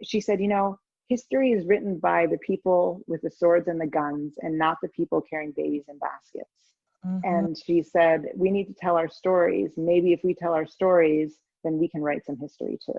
she said, history is written by the people with the swords and the guns and not the people carrying babies in baskets. And she said, we need to tell our stories. Maybe if we tell our stories, then we can write some history too.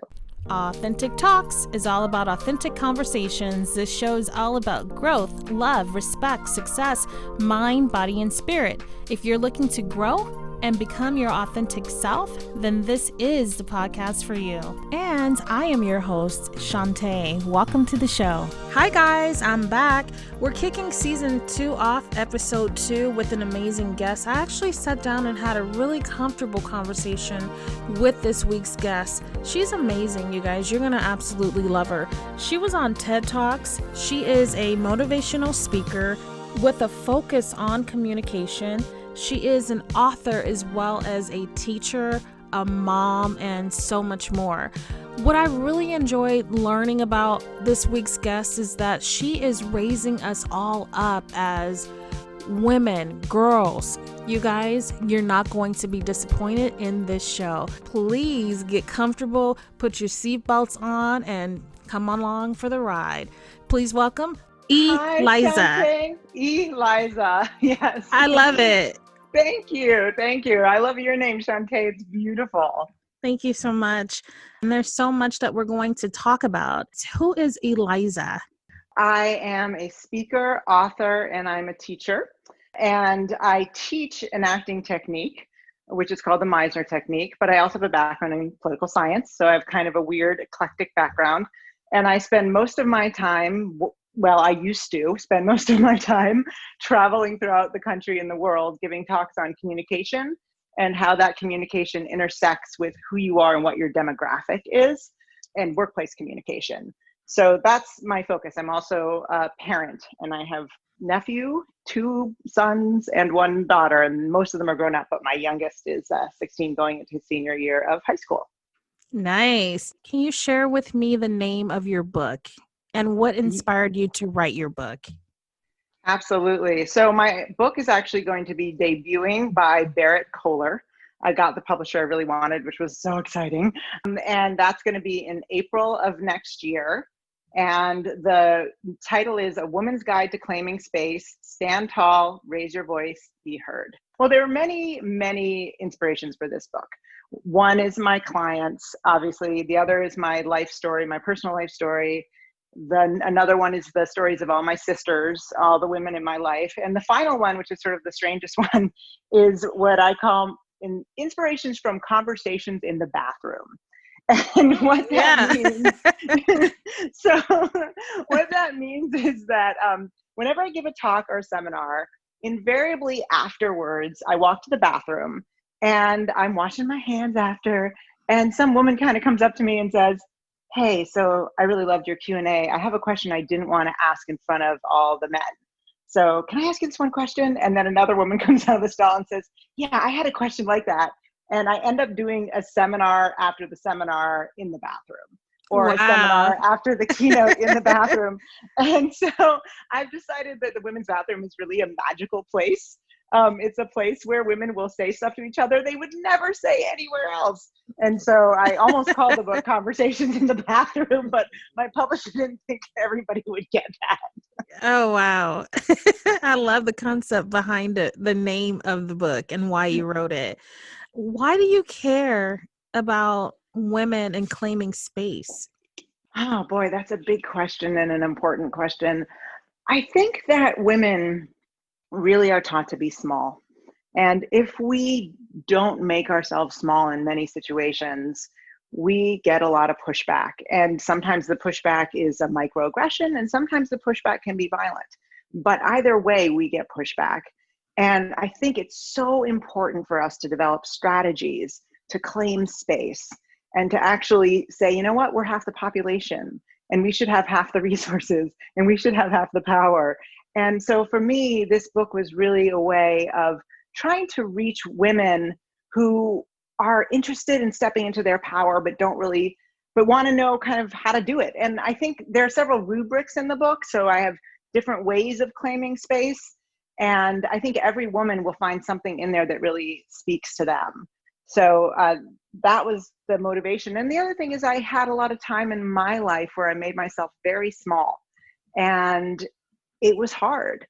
Authentic Talks is all about authentic conversations. This show is all about growth, love, respect, success, mind, body, and spirit. If you're looking to grow and become your authentic self, then this is the podcast for you. And I am your host, Shantae. Welcome to the show. Hi guys, I'm back. We're kicking season 2 off, episode 2, with an amazing guest. I actually sat down and had a really comfortable conversation with this week's guest. She's amazing, you guys. You're gonna absolutely love her. She was on TED Talks. She is a motivational speaker with a focus on communication. She is an author as well as a teacher, a mom, and so much more. What I really enjoyed learning about this week's guest is that she is raising us all up as women, girls. You guys, you're not going to be disappointed in this show. Please get comfortable, put your seatbelts on, and come along for the ride. Please welcome Eliza. Hi, Eliza. Yes. I love it. Thank you. I love your name, Shantae. It's beautiful. Thank you so much. And there's so much that we're going to talk about. Who is Eliza? I am a speaker, author, and I'm a teacher. And I teach an acting technique, which is called the Meisner technique, but I also have a background in political science. So I have kind of a weird, eclectic background. And I spend most of my time, I used to spend most of my time traveling throughout the country and the world, giving talks on communication and how that communication intersects with who you are and what your demographic is, and workplace communication. So that's my focus. I'm also a parent, and I have nephew, 2 sons, and 1 daughter, and most of them are grown up, but my youngest is 16 going into his senior year of high school. Nice. Can you share with me the name of your book and what inspired you to write your book? Absolutely. So my book is actually going to be debuting by Barrett Kohler. I got the publisher I really wanted, which was so exciting. And that's going to be in April of next year. And the title is A Woman's Guide to Claiming Space, Stand Tall, Raise Your Voice, Be Heard. Well, there are many, many inspirations for this book. One is my clients, obviously. The other is my life story, my personal life story. Then another one is the stories of all my sisters, all the women in my life. And the final one, which is sort of the strangest one, is what I call inspirations from conversations in the bathroom. And what that means, so what that means is that whenever I give a talk or a seminar, invariably afterwards, I walk to the bathroom and I'm washing my hands after, and some woman kind of comes up to me and says, "Hey, so I really loved your Q&A. I have a question I didn't want to ask in front of all the men. So can I ask you this one question?" And then another woman comes out of the stall and says, "Yeah, I had a question like that." And I end up doing a seminar after the seminar in the bathroom, or a seminar after the keynote in the bathroom. And so I've decided that the women's bathroom is really a magical place. It's a place where women will say stuff to each other they would never say anywhere else. And so I almost called the book Conversations in the Bathroom, but my publisher didn't think everybody would get that. Oh, wow. I love the concept behind it, the name of the book and why you wrote it. Why do you care about women and claiming space? Oh boy, that's a big question and an important question. I think that women really are taught to be small. And if we don't make ourselves small in many situations, we get a lot of pushback. And sometimes the pushback is a microaggression, and sometimes the pushback can be violent. But either way, we get pushback. And I think it's so important for us to develop strategies to claim space and to actually say, you know what, we're half the population and we should have half the resources and we should have half the power. And so for me, this book was really a way of trying to reach women who are interested in stepping into their power, but want to know kind of how to do it. And I think there are several rubrics in the book. So I have different ways of claiming space. And I think every woman will find something in there that really speaks to them. So that was the motivation. And the other thing is I had a lot of time in my life where I made myself very small, and it was hard.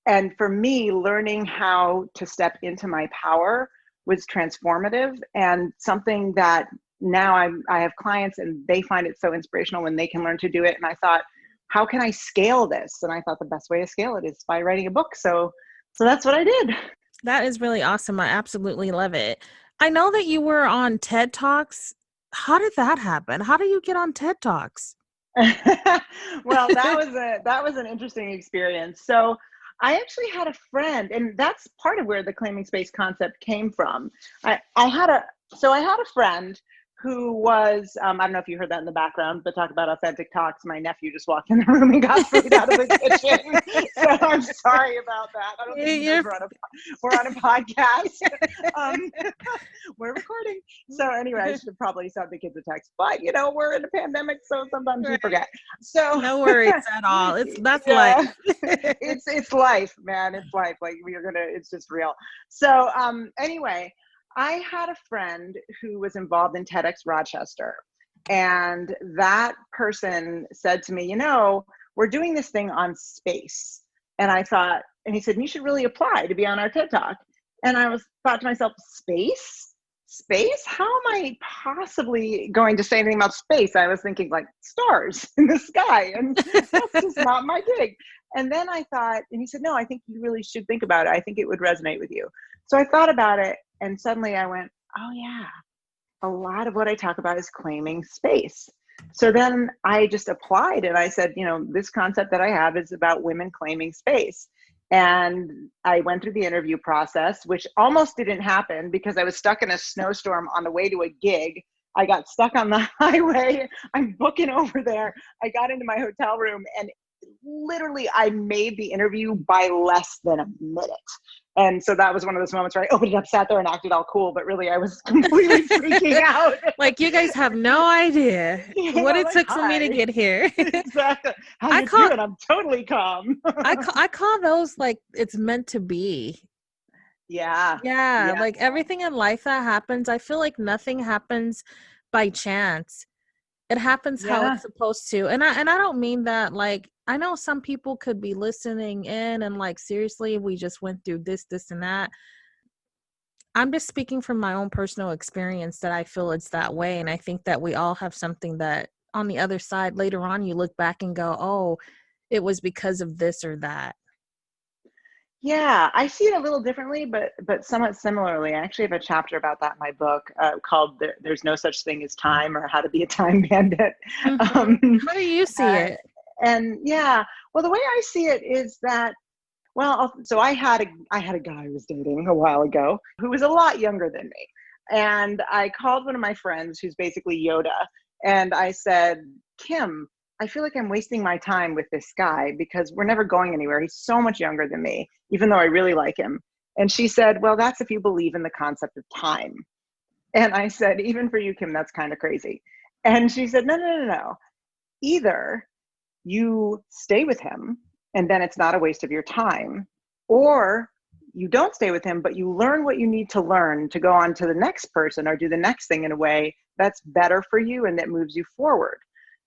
And for me, learning how to step into my power was transformative, and something that now I have clients and they find it so inspirational when they can learn to do it. And I thought, how can I scale this? And I thought the best way to scale it is by writing a book. So that's what I did. That is really awesome. I absolutely love it. I know that you were on TED Talks. How did that happen? How do you get on TED Talks? Well, that was an interesting experience. So I actually had a friend, and that's part of where the claiming space concept came from. I had a friend who was, I don't know if you heard that in the background, but talk about authentic talks. My nephew just walked in the room and got food out of the kitchen. So I'm sorry about that. I don't think he knows we're on a podcast. We're recording. So anyway, I should have probably sent the kids a text, but we're in a pandemic, so sometimes we forget. So no worries at all. That's life. It's life, man. It's life. Like it's just real. So anyway, I had a friend who was involved in TEDx Rochester, and that person said to me, we're doing this thing on space. And I thought, and he said, you should really apply to be on our TED Talk. And I thought to myself, space? How am I possibly going to say anything about space? I was thinking like stars in the sky, and that's just not my gig. And then I thought, and he said, no, I think you really should think about it. I think it would resonate with you. So I thought about it, and suddenly I went, oh yeah, a lot of what I talk about is claiming space. So then I just applied, and I said, this concept that I have is about women claiming space. And I went through the interview process, which almost didn't happen because I was stuck in a snowstorm on the way to a gig. I got stuck on the highway. I'm booking over there. I got into my hotel room, and literally I made the interview by less than a minute. And so that was one of those moments where I opened it up, sat there, and acted all cool, but really I was completely freaking out. Like, you guys have no idea what it took for me to get here. Exactly. How you doing? I'm totally calm. I call those like it's meant to be. Yeah. Like everything in life that happens, I feel like nothing happens by chance. It happens how it's supposed to. And I don't mean that like, I know some people could be listening in and like, seriously, we just went through this and that. I'm just speaking from my own personal experience that I feel it's that way. And I think that we all have something that on the other side, later on, you look back and go, oh, it was because of this or that. Yeah, I see it a little differently, but somewhat similarly. I actually have a chapter about that in my book called "There's No Such Thing as Time" or "How to Be a Time Bandit." Mm-hmm. How do you see it? And well, the way I see it is that, so I had a guy I was dating a while ago who was a lot younger than me, and I called one of my friends who's basically Yoda, and I said, Kim, I feel like I'm wasting my time with this guy because we're never going anywhere. He's so much younger than me, even though I really like him. And she said, well, that's if you believe in the concept of time. And I said, even for you, Kim, that's kind of crazy. And she said, no. Either you stay with him and then it's not a waste of your time, or you don't stay with him, but you learn what you need to learn to go on to the next person or do the next thing in a way that's better for you and that moves you forward.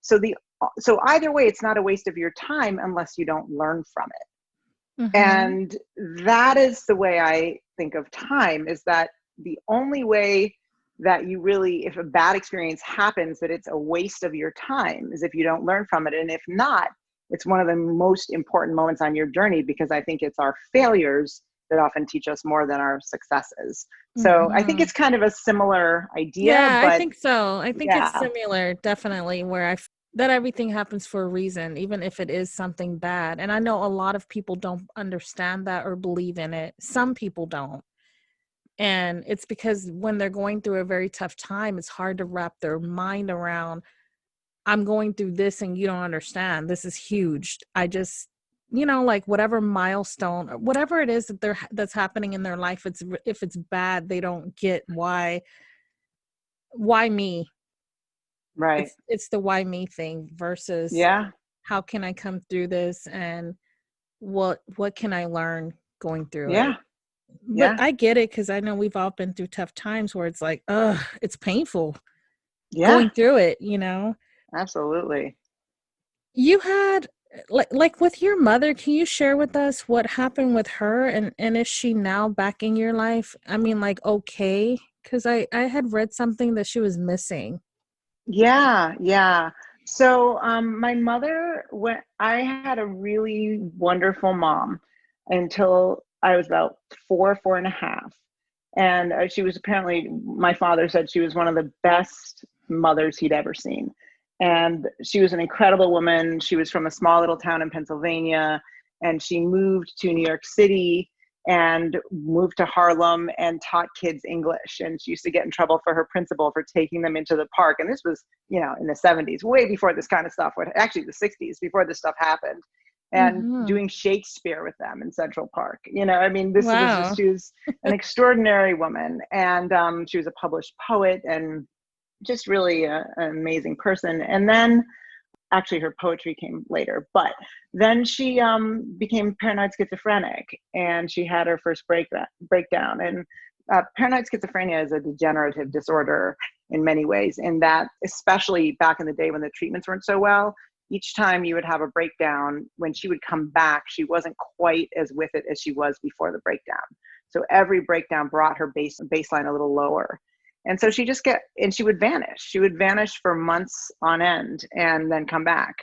So either way, it's not a waste of your time unless you don't learn from it. Mm-hmm. And that is the way I think of time, is that the only way that you really, if a bad experience happens, that it's a waste of your time is if you don't learn from it. And if not, it's one of the most important moments on your journey, because I think it's our failures that often teach us more than our successes. So mm-hmm. I think it's kind of a similar idea. Yeah, but I think so. I think it's similar, definitely, where that everything happens for a reason, even if it is something bad. And I know a lot of people don't understand that or believe in it. Some people don't. And it's because when they're going through a very tough time, it's hard to wrap their mind around, I'm going through this and you don't understand. This is huge. I just, like whatever milestone, or whatever it is that's happening in their life, if it's bad, they don't get why me? Right. It's the why me thing versus how can I come through this and what can I learn going through it? But Yeah. I get it, because I know we've all been through tough times where it's like, ugh, it's painful Yeah, going through it. absolutely. You had like with your mother, can you share with us what happened with her, and is she now back in your life? I mean, like, okay, because I had read something that she was missing. Yeah, yeah. So, my mother, when I had a really wonderful mom until I was about four and a half. And she was apparently, my father said she was one of the best mothers he'd ever seen. And she was an incredible woman. She was from a small little town in Pennsylvania, and she moved to New York City and moved to Harlem and taught kids English. And she used to get in trouble for her principal for taking them into the park. And this was, in the 70s, way before this kind of stuff would, actually the 60s, before this stuff happened, and Mm-hmm. doing Shakespeare with them in Central Park. I mean, this was just, Wow. she was an extraordinary woman. And she was a published poet and just really an amazing person. And then actually her poetry came later, but then she became paranoid schizophrenic, and she had her first breakdown. And paranoid schizophrenia is a degenerative disorder in many ways, in that, especially back in the day when the treatments weren't so well, each time you would have a breakdown, when she would come back, she wasn't quite as with it as she was before the breakdown. So every breakdown brought her baseline a little lower. And so she would vanish. She would vanish for months on end and then come back.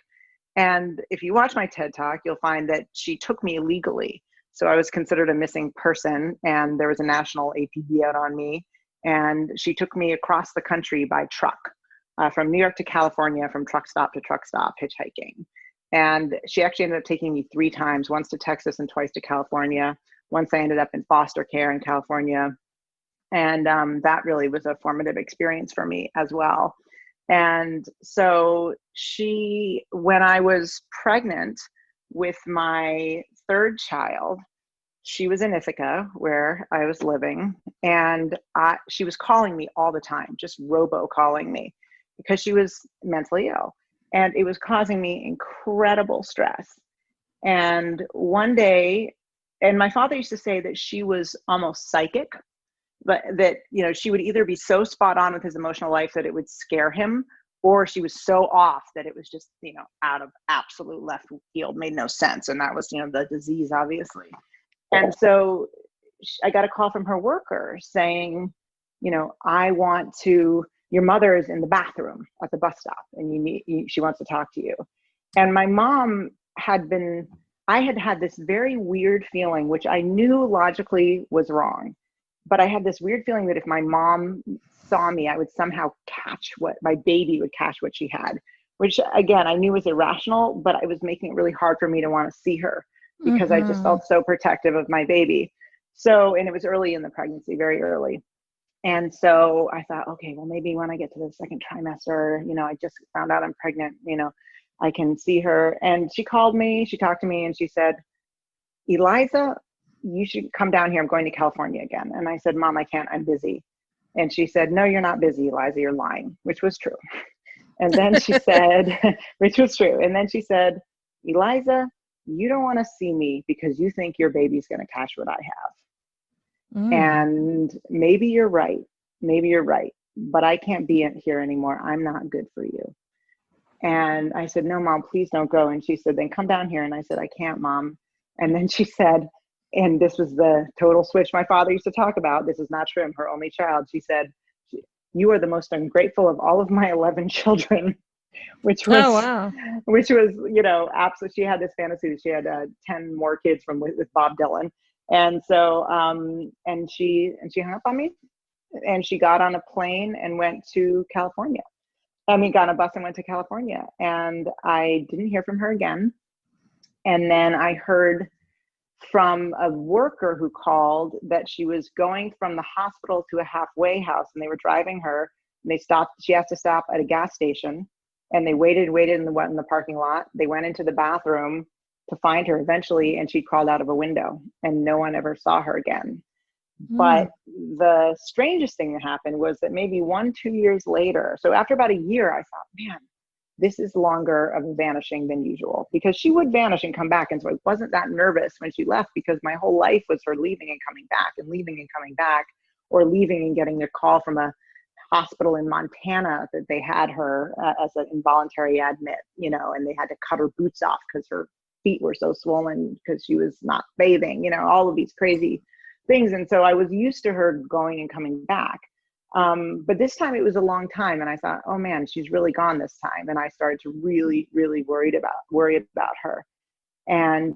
And if you watch my TED Talk, you'll find that she took me illegally. So I was considered a missing person, and there was a national APB out on me. And she took me across the country by truck, from New York to California, from truck stop to truck stop, hitchhiking. And she actually ended up taking me 3 times, once to Texas and twice to California. Once I ended up in foster care in California. And that really was a formative experience for me as well. And so when I was pregnant with my third child, she was in Ithaca, where I was living, and she was calling me all the time, just robo calling me, because she was mentally ill, and it was causing me incredible stress. And one day, and my father used to say that she was almost psychic, but that she would either be so spot on with his emotional life that it would scare him, or she was so off that it was just out of absolute left field, made no sense. And that was the disease, obviously. And so I got a call from her worker saying, I want to, your mother is in the bathroom at the bus stop, and she wants to talk to you. And my mom I had had this very weird feeling, which I knew logically was wrong, but I had this weird feeling that if my mom saw me, I would somehow my baby would catch what she had, which again, I knew was irrational, but it was making it really hard for me to want to see her, because I just Mm-hmm. felt so protective of my baby. So, and it was early in the pregnancy, very early. And so I thought, okay, well, maybe when I get to the second trimester, I just found out I'm pregnant, I can see her. And she called me, she talked to me, and she said, Eliza, you should come down here. I'm going to California again. And I said, Mom, I can't, I'm busy. And she said, no, you're not busy, Eliza, you're lying, which was true. And then she said, which was true. And then she said, Eliza, you don't want to see me because you think your baby's going to catch what I have. Mm. And maybe you're right. Maybe you're right. But I can't be here anymore. I'm not good for you. And I said, no, Mom, please don't go. And she said, then come down here. And I said, I can't, Mom. And then she said, and this was the total switch my father used to talk about. This is not true. I'm her only child. She said, you are the most ungrateful of all of my 11 children, which Oh, was, wow. absolutely. She had this fantasy that she had 10 more kids with Bob Dylan. And so, and she hung up on me, and she got on a plane and went to California. Got on a bus and went to California, and I didn't hear from her again. And then I heard from a worker who called that she was going from the hospital to a halfway house, and they were driving her, and they stopped. She has to stop at a gas station, and they waited in the parking lot. They went into the bathroom to find her eventually, and she crawled out of a window, and no one ever saw her again. Mm. But the strangest thing that happened was that maybe 1-2 years later, so after about a year, I thought, man, this is longer of a vanishing than usual, because she would vanish and come back. And so I wasn't that nervous when she left, because my whole life was her leaving and coming back and leaving and coming back, or leaving and getting a call from a hospital in Montana that they had her as an involuntary admit, and they had to cut her boots off because her feet were so swollen because she was not bathing, all of these crazy things. And so I was used to her going and coming back. But this time it was a long time, and I thought, oh man, she's really gone this time. And I started to really, really worry about her. And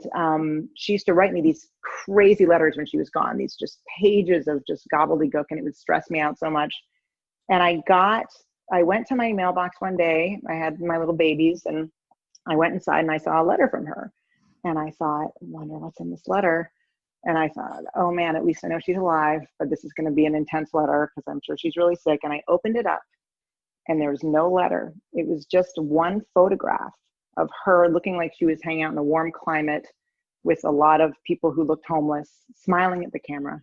she used to write me these crazy letters when she was gone, these just pages of just gobbledygook, and it would stress me out so much. And I went to my mailbox one day, I had my little babies, and I went inside and I saw a letter from her. And I thought, wonder what's in this letter. And I thought, oh man, at least I know she's alive, but this is going to be an intense letter because I'm sure she's really sick. And I opened it up, and there was no letter. It was just one photograph of her looking like she was hanging out in a warm climate with a lot of people who looked homeless, smiling at the camera.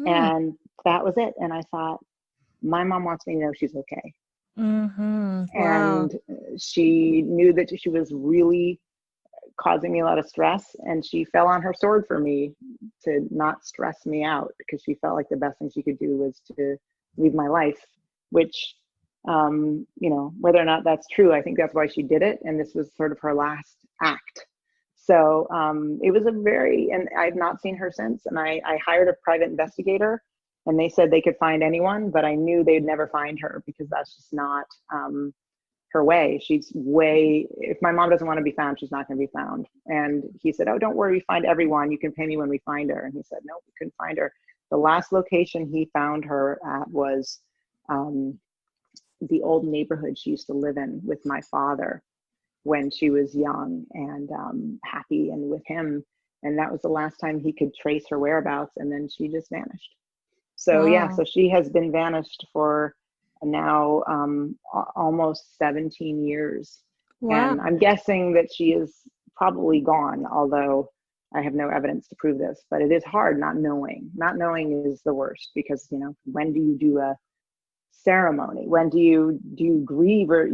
And that was it. And I thought, my mom wants me to know she's okay. Mm-hmm. Wow. And she knew that she was really causing me a lot of stress, and she fell on her sword for me to not stress me out, because she felt like the best thing she could do was to leave my life, which, whether or not that's true, I think that's why she did it. And this was sort of her last act. So it was and I've not seen her since. And I hired a private investigator, and they said they could find anyone, but I knew they'd never find her, because that's just not her way. If my mom doesn't want to be found, she's not going to be found. And he said, oh, don't worry, we find everyone. You can pay me when we find her. And he said, no, we couldn't find her. The last location he found her at was the old neighborhood she used to live in with my father when she was young and happy and with him. And that was the last time he could trace her whereabouts. And then she just vanished. So Wow. yeah, so she has been vanished for now almost 17 years. Wow. And I'm guessing that she is probably gone, although I have no evidence to prove this. But it is hard not knowing. Not knowing is the worst, because when do you do a ceremony? When do you grieve? Or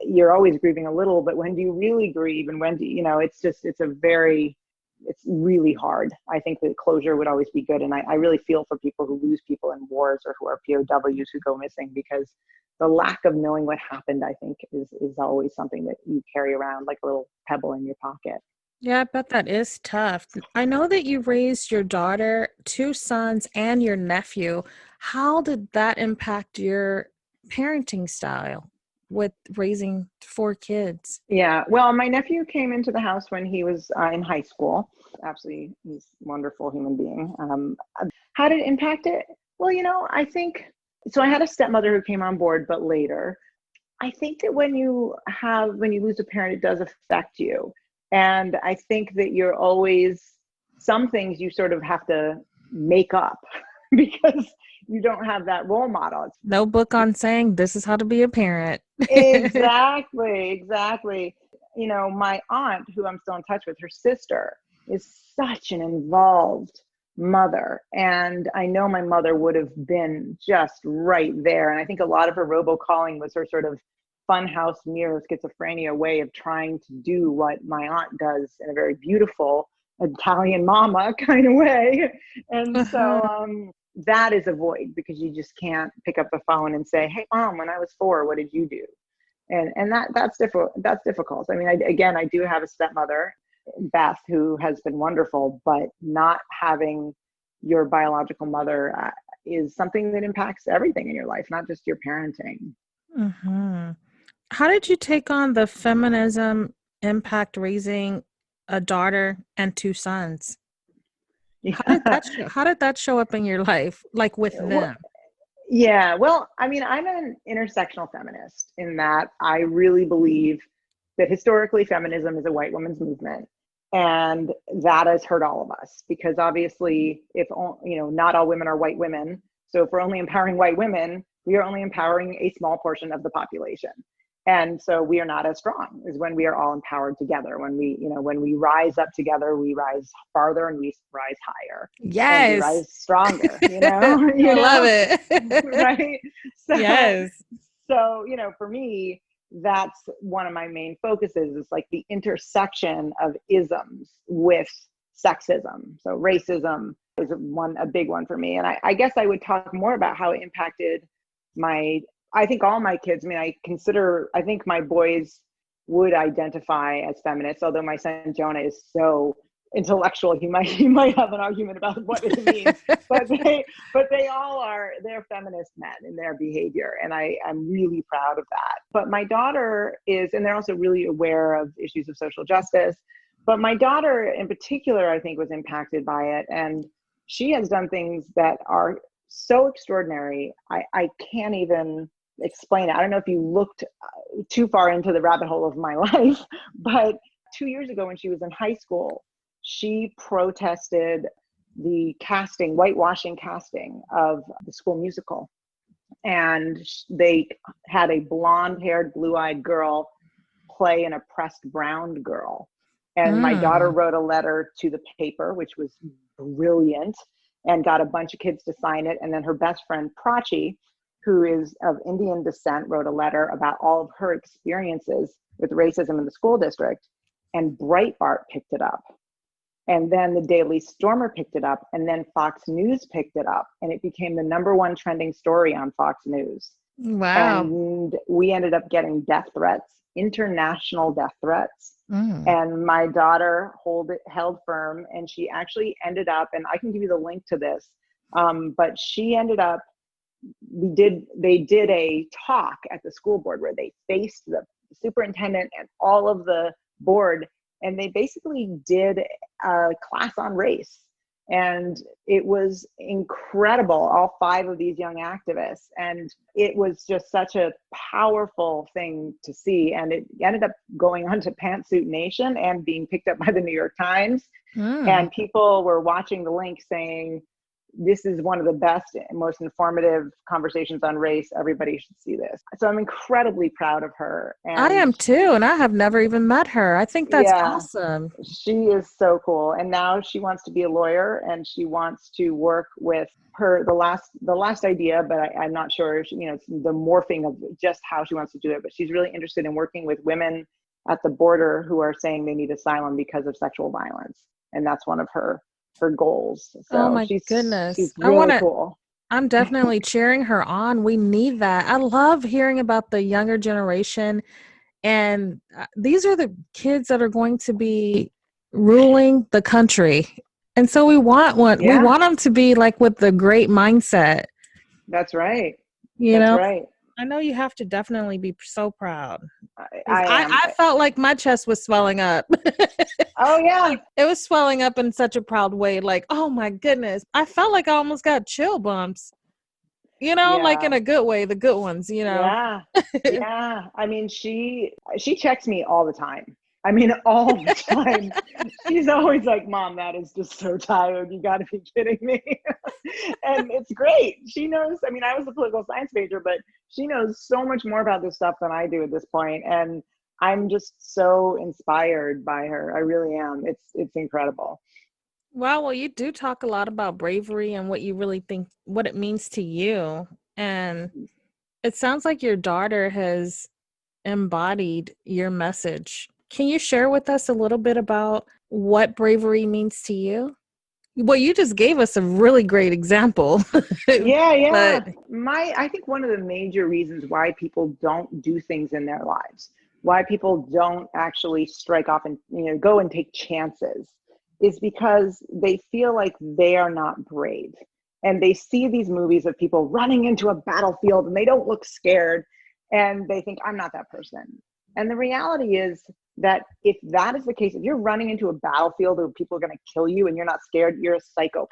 you're always grieving a little, but when do you really grieve? And when do it's really hard. I think that closure would always be good. And I really feel for people who lose people in wars, or who are POWs who go missing, because the lack of knowing what happened, I think, is always something that you carry around like a little pebble in your pocket. Yeah, I bet that is tough. I know that you raised your daughter, 2 sons, and your nephew. How did that impact your parenting style with raising 4 kids? Yeah, well, my nephew came into the house when he was in high school. Absolutely, he's a wonderful human being. How did it impact it? Well, I think, so I had a stepmother who came on board, but later. I think that when you lose a parent, it does affect you. And I think that some things you sort of have to make up because you don't have that role model. No book on saying this is how to be a parent. Exactly. My aunt, who I'm still in touch with, her sister is such an involved mother. And I know my mother would have been just right there. And I think a lot of her robocalling was her sort of funhouse mirror schizophrenia way of trying to do what my aunt does in a very beautiful Italian mama kind of way. And so that is a void, because you just can't pick up the phone and say, hey mom, when I was 4, what did you do? And that's difficult. I mean, I do have a stepmother, Beth, who has been wonderful, but not having your biological mother is something that impacts everything in your life, not just your parenting. Mm-hmm. How did you take on the feminism impact raising a daughter and 2 sons? Yeah. How did that show up in your life, like with them? Yeah, well, I mean, I'm an intersectional feminist in that I really believe that historically feminism is a white woman's movement, and that has hurt all of us, because obviously not all women are white women. So if we're only empowering white women, we are only empowering a small portion of the population. And so we are not as strong as when we are all empowered together. When we rise up together, we rise farther and we rise higher. Yes. And we rise stronger, I love it. Right? So, yes. So, for me, that's one of my main focuses, is like the intersection of isms with sexism. So racism is a big one for me. And I guess I would talk more about how it impacted I think all my kids. I mean, I think my boys would identify as feminists, although my son Jonah is so intellectual, he might have an argument about what it means, but they all they're feminist men in their behavior, and I'm really proud of that. But my daughter is, and they're also really aware of issues of social justice, but my daughter in particular, I think, was impacted by it, and she has done things that are so extraordinary. I can't even explain it. I don't know if you looked too far into the rabbit hole of my life, but 2 years ago when she was in high school, she protested the whitewashing casting of the School Musical. And they had a blonde-haired, blue-eyed girl play an oppressed brown girl. And my daughter wrote a letter to the paper, which was brilliant, and got a bunch of kids to sign it. And then her best friend, Prachi, who is of Indian descent, wrote a letter about all of her experiences with racism in the school district. And Breitbart picked it up. And then the Daily Stormer picked it up, and then Fox News picked it up, and it became the #1 trending story on Fox News. Wow. And we ended up getting death threats, international death threats. And my daughter held firm, and she actually ended up, and I can give you the link to this, but she ended up, they did a talk at the school board where they faced the superintendent and all of the board, and they basically did a class on race. And it was incredible, all 5 of these young activists. And it was just such a powerful thing to see. And it ended up going on to Pantsuit Nation and being picked up by the New York Times. And people were watching the link saying, this is one of the best and most informative conversations on race. Everybody should see this. So I'm incredibly proud of her. And I am too. And I have never even met her. I think that's awesome. She is so cool. And now she wants to be a lawyer, and she wants to work with the last idea, but I'm not sure, it's the morphing of just how she wants to do it. But she's really interested in working with women at the border who are saying they need asylum because of sexual violence. And that's one of her goals. So oh my goodness. She's really cool. I'm definitely cheering her on. We need that. I love hearing about the younger generation, and these are the kids that are going to be ruling the country. And so we want one. We want them to be like with the great mindset. That's right. That's right. I know you have to definitely be so proud. I felt like my chest was swelling up. Oh yeah. It was swelling up in such a proud way. Like, oh my goodness. I felt like I almost got chill bumps, like in a good way, the good ones, Yeah. Yeah. I mean, she checks me all the time. I mean, all the time. She's always like, Mom, that is just so tired. You got to be kidding me. And it's great. She knows. I mean, I was a political science major, but she knows so much more about this stuff than I do at this point. And I'm just so inspired by her. I really am. It's incredible. Wow. Well, you do talk a lot about bravery and what you really think, what it means to you. And it sounds like your daughter has embodied your message. Can you share with us a little bit about what bravery means to you? Well, you just gave us a really great example. Yeah. I think one of the major reasons why people don't do things in their lives, why people don't actually strike off and go and take chances, is because they feel like they are not brave. And they see these movies of people running into a battlefield and they don't look scared, and they think, I'm not that person. And the reality is that if that is the case, if you're running into a battlefield where people are going to kill you and you're not scared, you're a psychopath.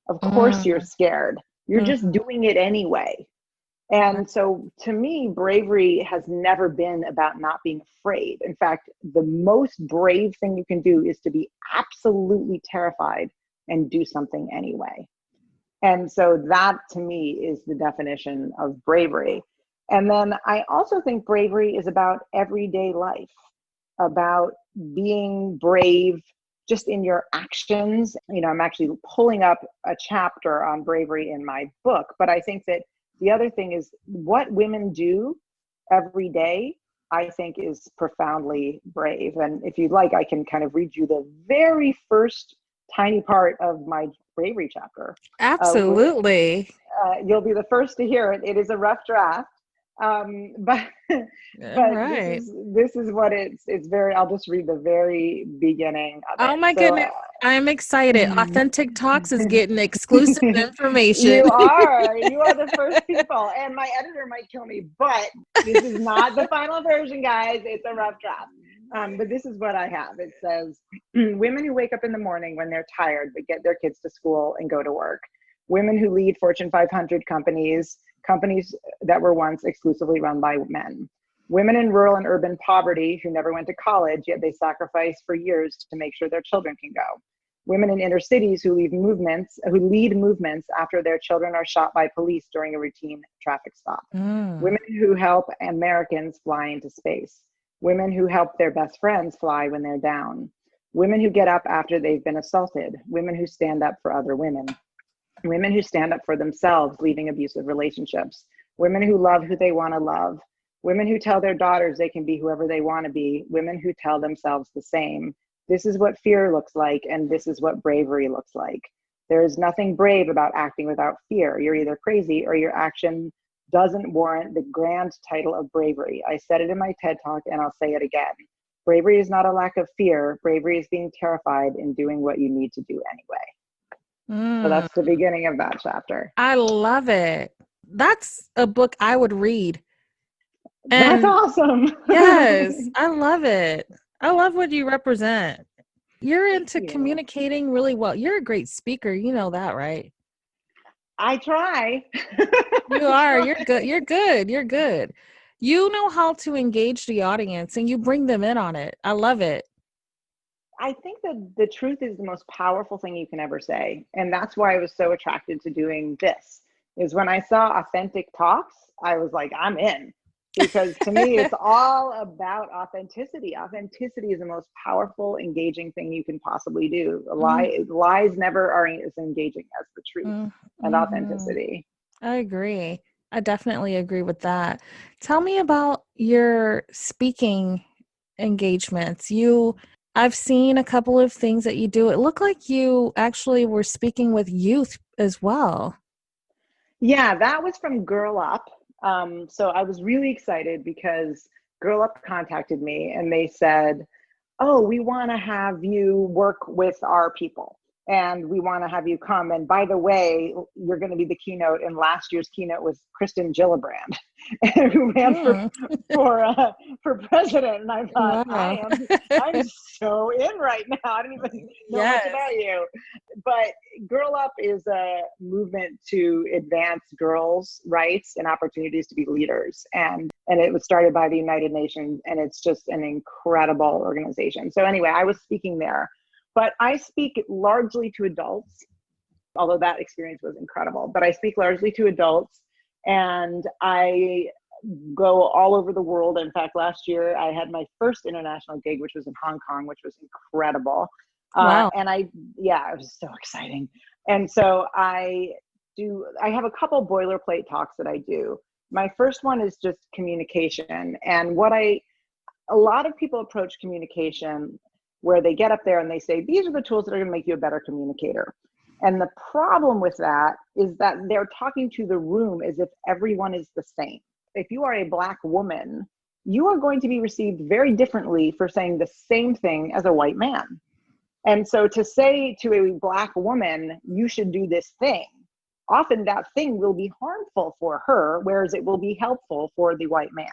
Of course you're scared. You're just doing it anyway. And so to me, bravery has never been about not being afraid. In fact, the most brave thing you can do is to be absolutely terrified and do something anyway. And so that to me is the definition of bravery. And then I also think bravery is about everyday life, about being brave just in your actions. I'm actually pulling up a chapter on bravery in my book, but I think that the other thing is what women do every day I think is profoundly brave. And if you'd like, I can kind of read you the very first tiny part of my Bravery chapter. Absolutely. You'll be the first to hear it. It is a rough draft, but All right. this is what it's very. I'll just read the very beginning of it. Oh my goodness. I'm excited. Authentic Talks is getting exclusive information. You are the first people, and my editor might kill me, but this is not the final version, guys. It's a rough draft. But this is what I have. It says, women who wake up in the morning when they're tired but get their kids to school and go to work. Women who lead Fortune 500 companies that were once exclusively run by men. Women in rural and urban poverty who never went to college, yet they sacrifice for years to make sure their children can go. Women in inner cities who lead movements after their children are shot by police during a routine traffic stop. Women who help Americans fly into space. Women who help their best friends fly when they're down. Women who get up after they've been assaulted. Women who stand up for other women. Women who stand up for themselves, leaving abusive relationships. Women who love who they want to love. Women who tell their daughters they can be whoever they want to be. Women who tell themselves the same. This is what fear looks like, and this is what bravery looks like. There is nothing brave about acting without fear. You're either crazy or your action doesn't warrant the grand title of bravery. I said it in my TED Talk, and I'll say it again. Bravery is not a lack of fear. Bravery is being terrified and doing what you need to do anyway. So that's the beginning of that chapter. I love it. That's a book I would read. And that's awesome. Yes, I love it. I love what you represent. You're into communicating really well. You're a great speaker. You know that, right? I try. You are. You're good. You're good. You're good. You know how to engage the audience and you bring them in on it. I love it. I think that the truth is the most powerful thing you can ever say. And that's why I was so attracted to doing this, is when I saw Authentic Talks, I was like, I'm in. Because to me, it's all about authenticity. Authenticity is the most powerful, engaging thing you can possibly do. Lies never are as engaging as the truth and authenticity. I agree. I definitely agree with that. Tell me about your speaking engagements. I've seen a couple of things that you do. It looked like you actually were speaking with youth as well. Yeah, that was from Girl Up. So I was really excited because Girl Up contacted me and they said, oh, we want to have you work with our people and we want to have you come. And by the way, you're going to be the keynote. And last year's keynote was Kristen Gillibrand, who ran for president. And I thought, wow. I'm so in right now. I don't even know much about you. But Girl Up is a movement to advance girls' rights and opportunities to be leaders. And it was started by the United Nations, and it's just an incredible organization. So anyway, I was speaking there. But I speak largely to adults, although that experience was incredible. But I speak largely to adults, and I go all over the world. In fact, last year I had my first international gig, which was in Hong Kong, which was incredible. Wow. And it was so exciting. And so I have a couple boilerplate talks that I do. My first one is just communication. And a lot of people approach communication where they get up there and they say, these are the tools that are going to make you a better communicator. And the problem with that is that they're talking to the room as if everyone is the same. If you are a Black woman, you are going to be received very differently for saying the same thing as a white man. And so to say to a Black woman, you should do this thing, often that thing will be harmful for her, whereas it will be helpful for the white man.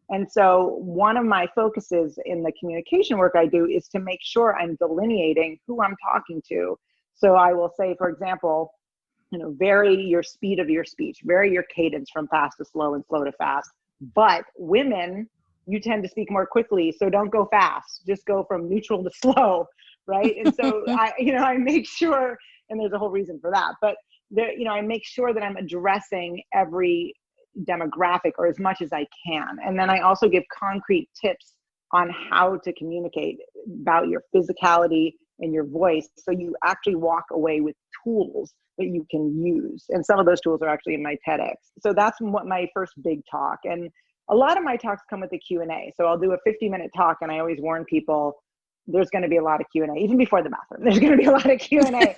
And so one of my focuses in the communication work I do is to make sure I'm delineating who I'm talking to. So I will say, for example, vary your speed of your speech, vary your cadence from fast to slow and slow to fast. But women, you tend to speak more quickly, so don't go fast. Just go from neutral to slow, right? And so I make sure, and there's a whole reason for that, but I make sure that I'm addressing every demographic or as much as I can. And then I also give concrete tips on how to communicate about your physicality and your voice, so you actually walk away with tools that you can use. And some of those tools are actually in my TEDx. So that's what my first big talk. And a lot of my talks come with a Q&A. So I'll do a 50-minute talk, and I always warn people, there's going to be a lot of Q&A, even before the bathroom. There's going to be a lot of Q&A.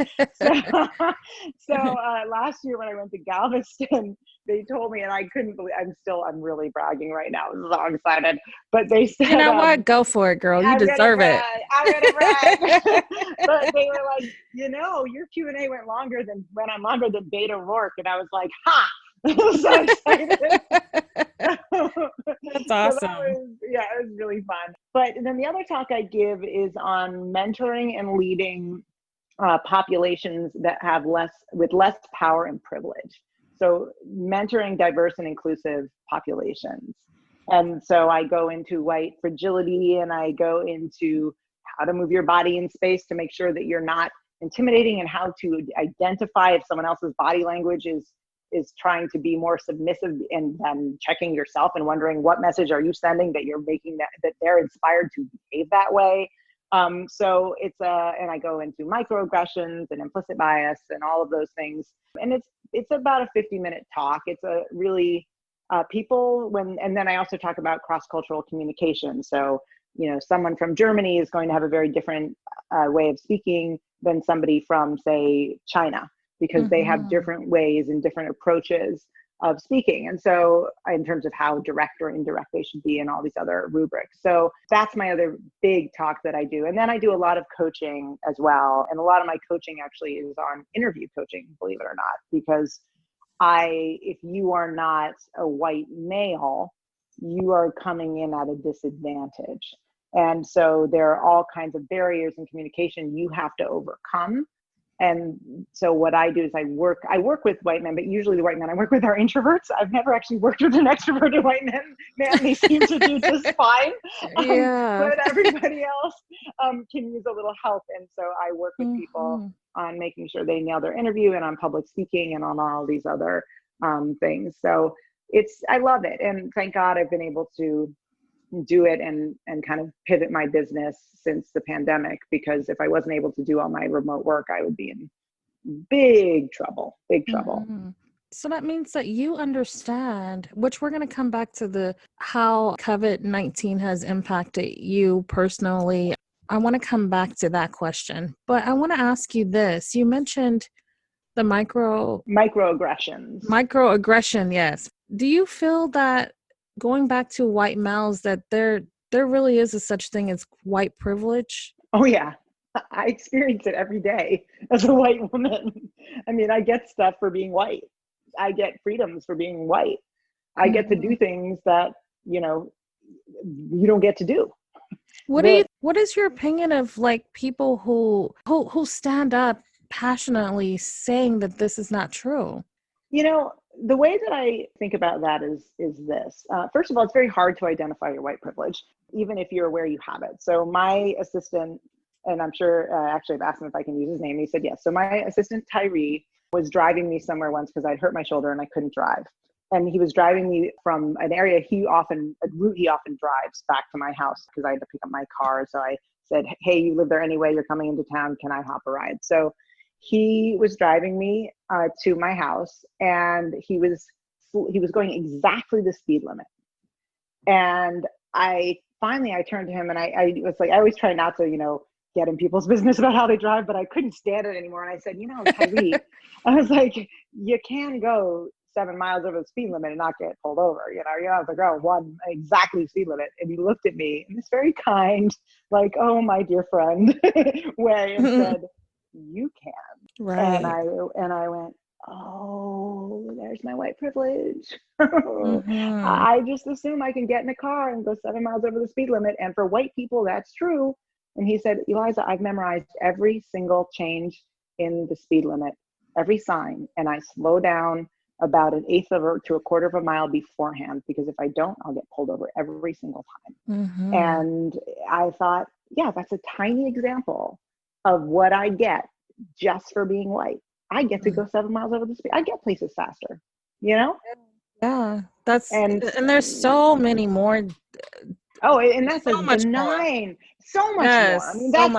So last year when I went to Galveston, they told me, and I couldn't believe, I'm really bragging right now. I'm so excited. But they said, you know what? Go for it, girl. You deserve it. I'm going to brag. But they were like, your Q&A went on longer than Beta Rourke. And I was like, ha! I was so excited. That's awesome. So it was really fun. But then the other talk I give is on mentoring and leading populations that have less power and privilege. So mentoring diverse and inclusive populations. And so I go into white fragility, and I go into how to move your body in space to make sure that you're not intimidating, and how to identify if someone else's body language is trying to be more submissive, and then checking yourself and wondering, what message are you sending that you're making that they're inspired to behave that way. So and I go into microaggressions and implicit bias and all of those things. And it's about a 50-minute talk. It's a really and then I also talk about cross-cultural communication. So, someone from Germany is going to have a very different way of speaking than somebody from, say, China, because they have different ways and different approaches of speaking. And so in terms of how direct or indirect they should be, and all these other rubrics. So that's my other big talk that I do. And then I do a lot of coaching as well. And a lot of my coaching actually is on interview coaching, believe it or not, because if you are not a white male, you are coming in at a disadvantage. And so there are all kinds of barriers in communication you have to overcome. And so what I do is I work with white men, but usually the white men I work with are introverts. I've never actually worked with an extroverted white man. They seem to do just fine. But everybody else can use a little help. And so I work with people on making sure they nail their interview, and on public speaking, and on all these other things. So I love it. And thank God I've been able to do it and kind of pivot my business since the pandemic, because if I wasn't able to do all my remote work, I would be in big trouble. So that means that you understand, which we're going to come back to how COVID-19 has impacted you personally. I want to come back to that question, but I want to ask you this. You mentioned the microaggression. Yes. Do you feel that, going back to white males, that there really is a such thing as white privilege? Oh yeah. I experience it every day as a white woman. I mean, I get stuff for being white. I get freedoms for being white. I get to do things that, you don't get to do. What is your opinion of like people who stand up passionately saying that this is not true? The way that I think about that is this. First of all, it's very hard to identify your white privilege, even if you're aware you have it. So my assistant, and I'm sure, actually I've asked him if I can use his name. He said yes. So my assistant Tyree was driving me somewhere once because I'd hurt my shoulder and I couldn't drive. And he was driving me from an area a route he often drives back to my house, because I had to pick up my car. So I said, hey, you live there anyway, you're coming into town, can I hop a ride? So he was driving me to my house, and he was going exactly the speed limit. And I turned to him, and I was like, I always try not to, get in people's business about how they drive, but I couldn't stand it anymore. And I said, Tyree, I was like, you can go 7 miles over the speed limit and not get pulled over. You don't have to go one exactly speed limit. And he looked at me in this very kind, like, oh, my dear friend way, and said, you can. Right. And I went, oh, there's my white privilege. I just assume I can get in a car and go 7 miles over the speed limit. And for white people, that's true. And he said, Eliza, I've memorized every single change in the speed limit, every sign. And I slow down about an eighth to a quarter of a mile beforehand, because if I don't, I'll get pulled over every single time. And I thought, yeah, that's a tiny example of what I get just for being white. I get to go 7 miles over the speed. I get places faster, Yeah, and there's so many more. Oh, and that's so much benign. More. So much more. I mean, that's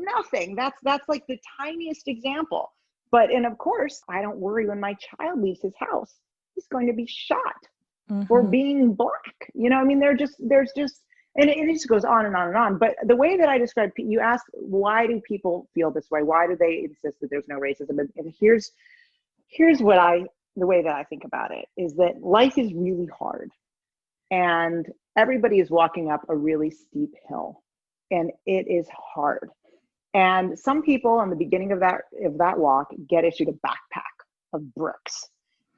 nothing. That's like the tiniest example. And of course, I don't worry when my child leaves his house. He's going to be shot. for Mm-hmm. being Black. You know, I mean, there's just, and it just goes on and on and on. But the way that I describe, you ask, why do people feel this way? Why do they insist that there's no racism? And here's what the way that I think about it is that life is really hard, and everybody is walking up a really steep hill, and it is hard. And some people in the beginning of that walk get issued a backpack of bricks.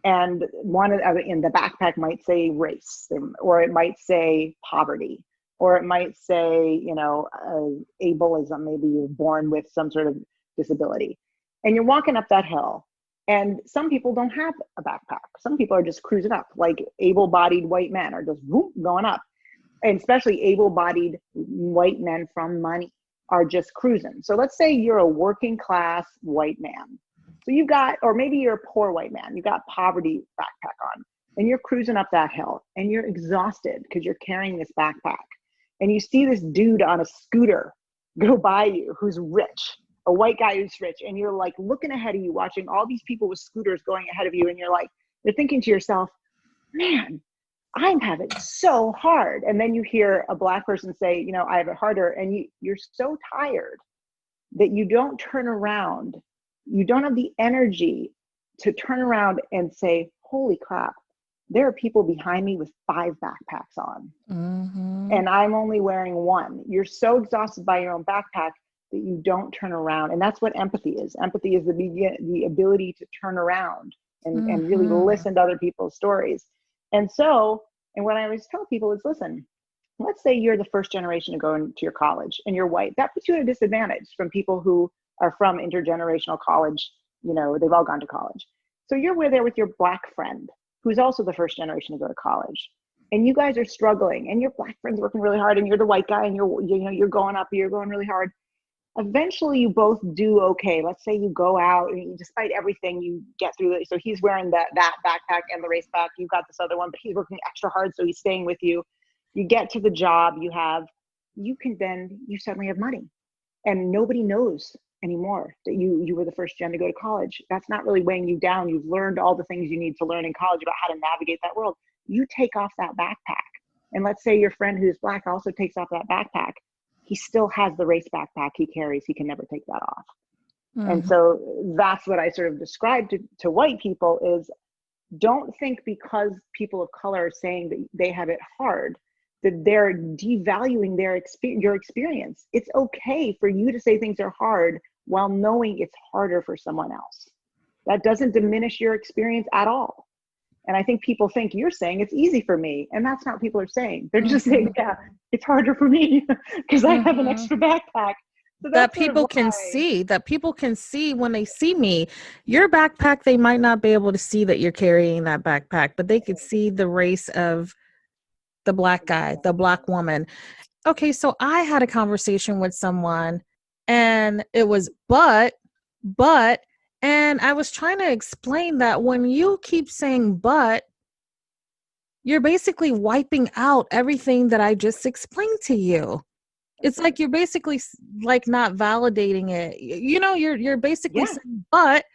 And one in the backpack might say race, or it might say poverty, or it might say, you know, ableism. Maybe you're born with some sort of disability, and you're walking up that hill. And some people don't have a backpack. Some people are just cruising up, like able-bodied white men are just whoop, going up. And especially able-bodied white men from money are just cruising. So let's say you're a working class white man. So you've got, or maybe you're a poor white man, you've got poverty backpack on, and you're cruising up that hill, and you're exhausted because you're carrying this backpack. And you see this dude on a scooter go by you who's rich, a white guy who's rich, and you're like looking ahead of you, watching all these people with scooters going ahead of you, and you're thinking to yourself, man, I'm having so hard. And then you hear a Black person say, you know, I have it harder, and you're so tired that you don't turn around. You don't have the energy to turn around and say, holy crap, there are people behind me with 5 backpacks on. Mm-hmm. And I'm only wearing 1. You're so exhausted by your own backpack that you don't turn around. And that's what empathy is. Empathy is the ability to turn around and really listen to other people's stories. And what I always tell people is, listen, let's say you're the first generation to go into your college and you're white. That puts you at a disadvantage from people who are from intergenerational college. You know, they've all gone to college. So you're there with your Black friend who's also the first generation to go to college. And you guys are struggling, and your Black friend's working really hard, and you're the white guy, and you're going up, you're going really hard. Eventually you both do okay. Let's say you go out, and despite everything, you get through it. So he's wearing that backpack and the race pack. You've got this other one, but he's working extra hard, so he's staying with you. You get to the job you suddenly have money, and nobody knows anymore that you were the first gen to go to college. That's not really weighing you down. You've learned all the things you need to learn in college about how to navigate that world. You take off that backpack, and let's say your friend who's Black also takes off that backpack. He still has the race backpack he carries. He can never take that off. Mm-hmm. And so that's what I sort of describe to white people is, don't think because people of color are saying that they have it hard, that they're devaluing your experience. It's okay for you to say things are hard while knowing it's harder for someone else. That doesn't diminish your experience at all. And I think people think you're saying it's easy for me, and that's not what people are saying. They're just saying, yeah, it's harder for me because I have an extra backpack. So that people can see when they see me. Your backpack, they might not be able to see that you're carrying that backpack, but they could see the race of the Black guy, the Black woman. Okay, so I had a conversation with someone, and it was but, and I was trying to explain that when you keep saying but, you're basically wiping out everything that I just explained to you. It's like you're basically like not validating it. You know, you're basically saying but,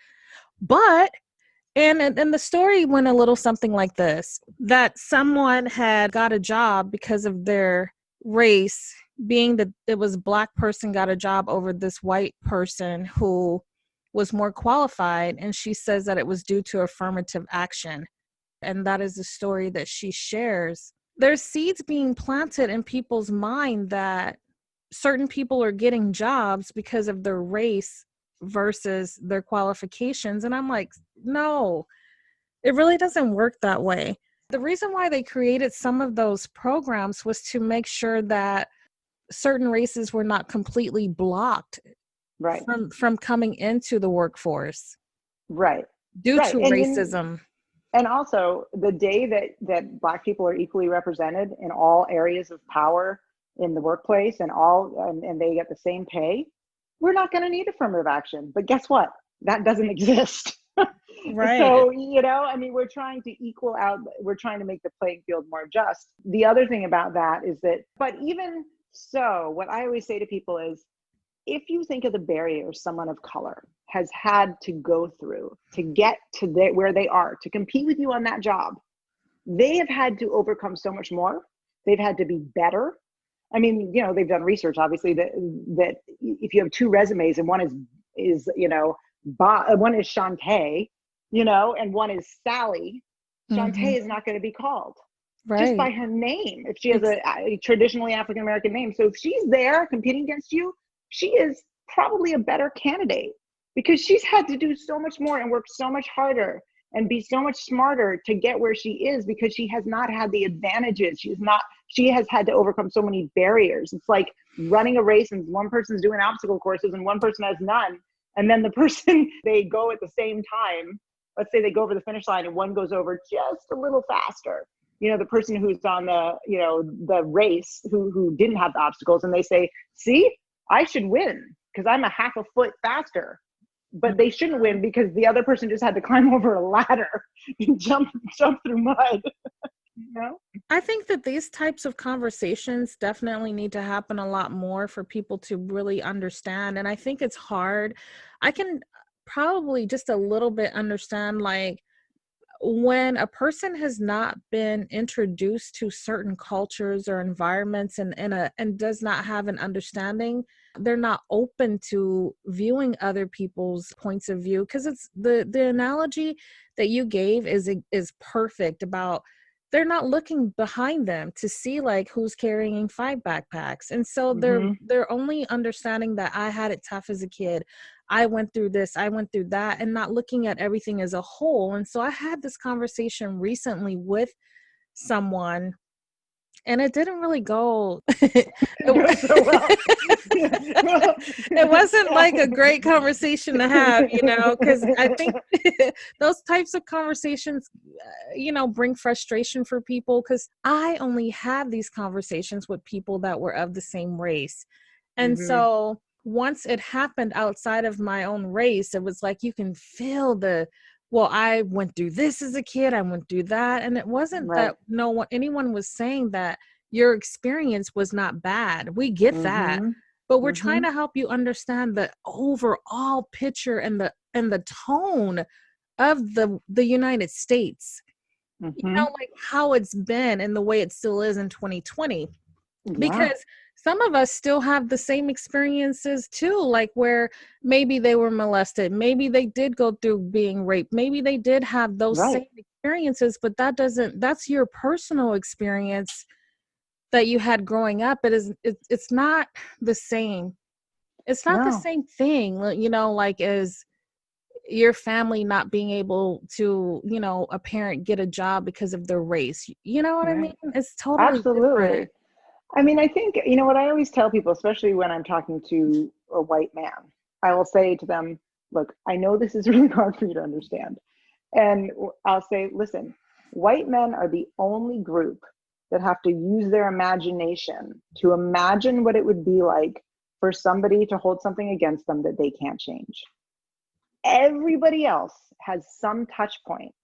and the story went a little something like this, that someone had got a job because of their race, being that it was a Black person got a job over this white person who was more qualified. And she says that it was due to affirmative action. And that is the story that she shares. There's seeds being planted in people's mind that certain people are getting jobs because of their race versus their qualifications. And I'm like, no, it really doesn't work that way. The reason why they created some of those programs was to make sure that certain races were not completely blocked from coming into the workforce. Right. Due to racism. And also the day that Black people are equally represented in all areas of power in the workplace and they get the same pay, we're not going to need affirmative action. But guess what? That doesn't exist. Right. So, I mean, we're trying to equal out, we're trying to make the playing field more just. The other thing about that is that, but even so, what I always say to people is, if you think of the barriers someone of color has had to go through to get to where they are, to compete with you on that job, they have had to overcome so much more. They've had to be better. I mean, you know, they've done research, obviously, that if you have two resumes and one is you know, one is Shantae, you know, and one is Sally, Shantae is not going to be called just by Right. her name if she has a traditionally African American name. So if she's there competing against you, she is probably a better candidate because she's had to do so much more and work so much harder and be so much smarter to get where she is because she has not had the advantages. She has had to overcome so many barriers. It's like running a race and one person's doing obstacle courses and one person has none. And then the person, they go at the same time. Let's say they go over the finish line and one goes over just a little faster. You know, the person who's on the, you know, the race who didn't have the obstacles, and they say, see, I should win because I'm a half a foot faster. But they shouldn't win because the other person just had to climb over a ladder and jump through mud. You know? I think that these types of conversations definitely need to happen a lot more for people to really understand. And I think it's hard. I can probably just a little bit understand, like, when a person has not been introduced to certain cultures or environments and does not have an understanding, they're not open to viewing other people's points of view. Because it's the analogy that you gave is perfect about they're not looking behind them to see like who's carrying 5 backpacks. And so they're only understanding that I had it tough as a kid. I went through this, I went through that, and not looking at everything as a whole. And so I had this conversation recently with someone, and it didn't really go So well. It wasn't like a great conversation to have, you know, because I think those types of conversations, you know, bring frustration for people, because I only have these conversations with people that were of the same race. And so once it happened outside of my own race, it was like you can feel well, I went through this as a kid, I went through that. And it wasn't Right. that anyone was saying that your experience was not bad. We get that. But we're trying to help you understand the overall picture and the tone of the United States. You know, like how it's been and the way it still is in 2020. Because some of us still have the same experiences too, like where maybe they were molested, maybe they did go through being raped, maybe they did have those same experiences, but that's your personal experience that you had growing up. It's not the same. It's not the same thing, you know, like as your family not being able to, you know, a parent get a job because of their race. You know what I mean? It's totally different. I mean, I think, you know, what I always tell people, especially when I'm talking to a white man, I will say to them, look, I know this is really hard for you to understand. And I'll say, listen, white men are the only group that have to use their imagination to imagine what it would be like for somebody to hold something against them that they can't change. Everybody else has some touch point.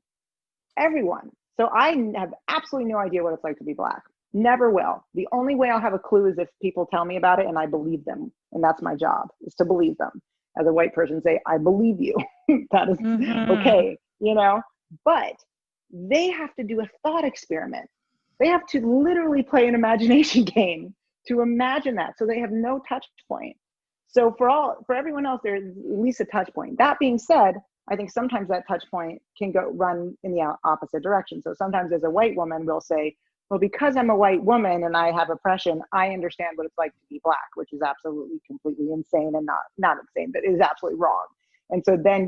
Everyone. So I have absolutely no idea what it's like to be Black. Never will. The only way I'll have a clue is if people tell me about it and I believe them. And that's my job, is to believe them. As a white person, say, I believe you. That is okay, you know? But they have to do a thought experiment. They have to literally play an imagination game to imagine that. So they have no touch point. So for everyone else, there's at least a touch point. That being said, I think sometimes that touch point can run in the opposite direction. So sometimes as a white woman, we'll say, well, because I'm a white woman and I have oppression, I understand what it's like to be Black, which is absolutely completely insane and not insane, but is absolutely wrong. And so then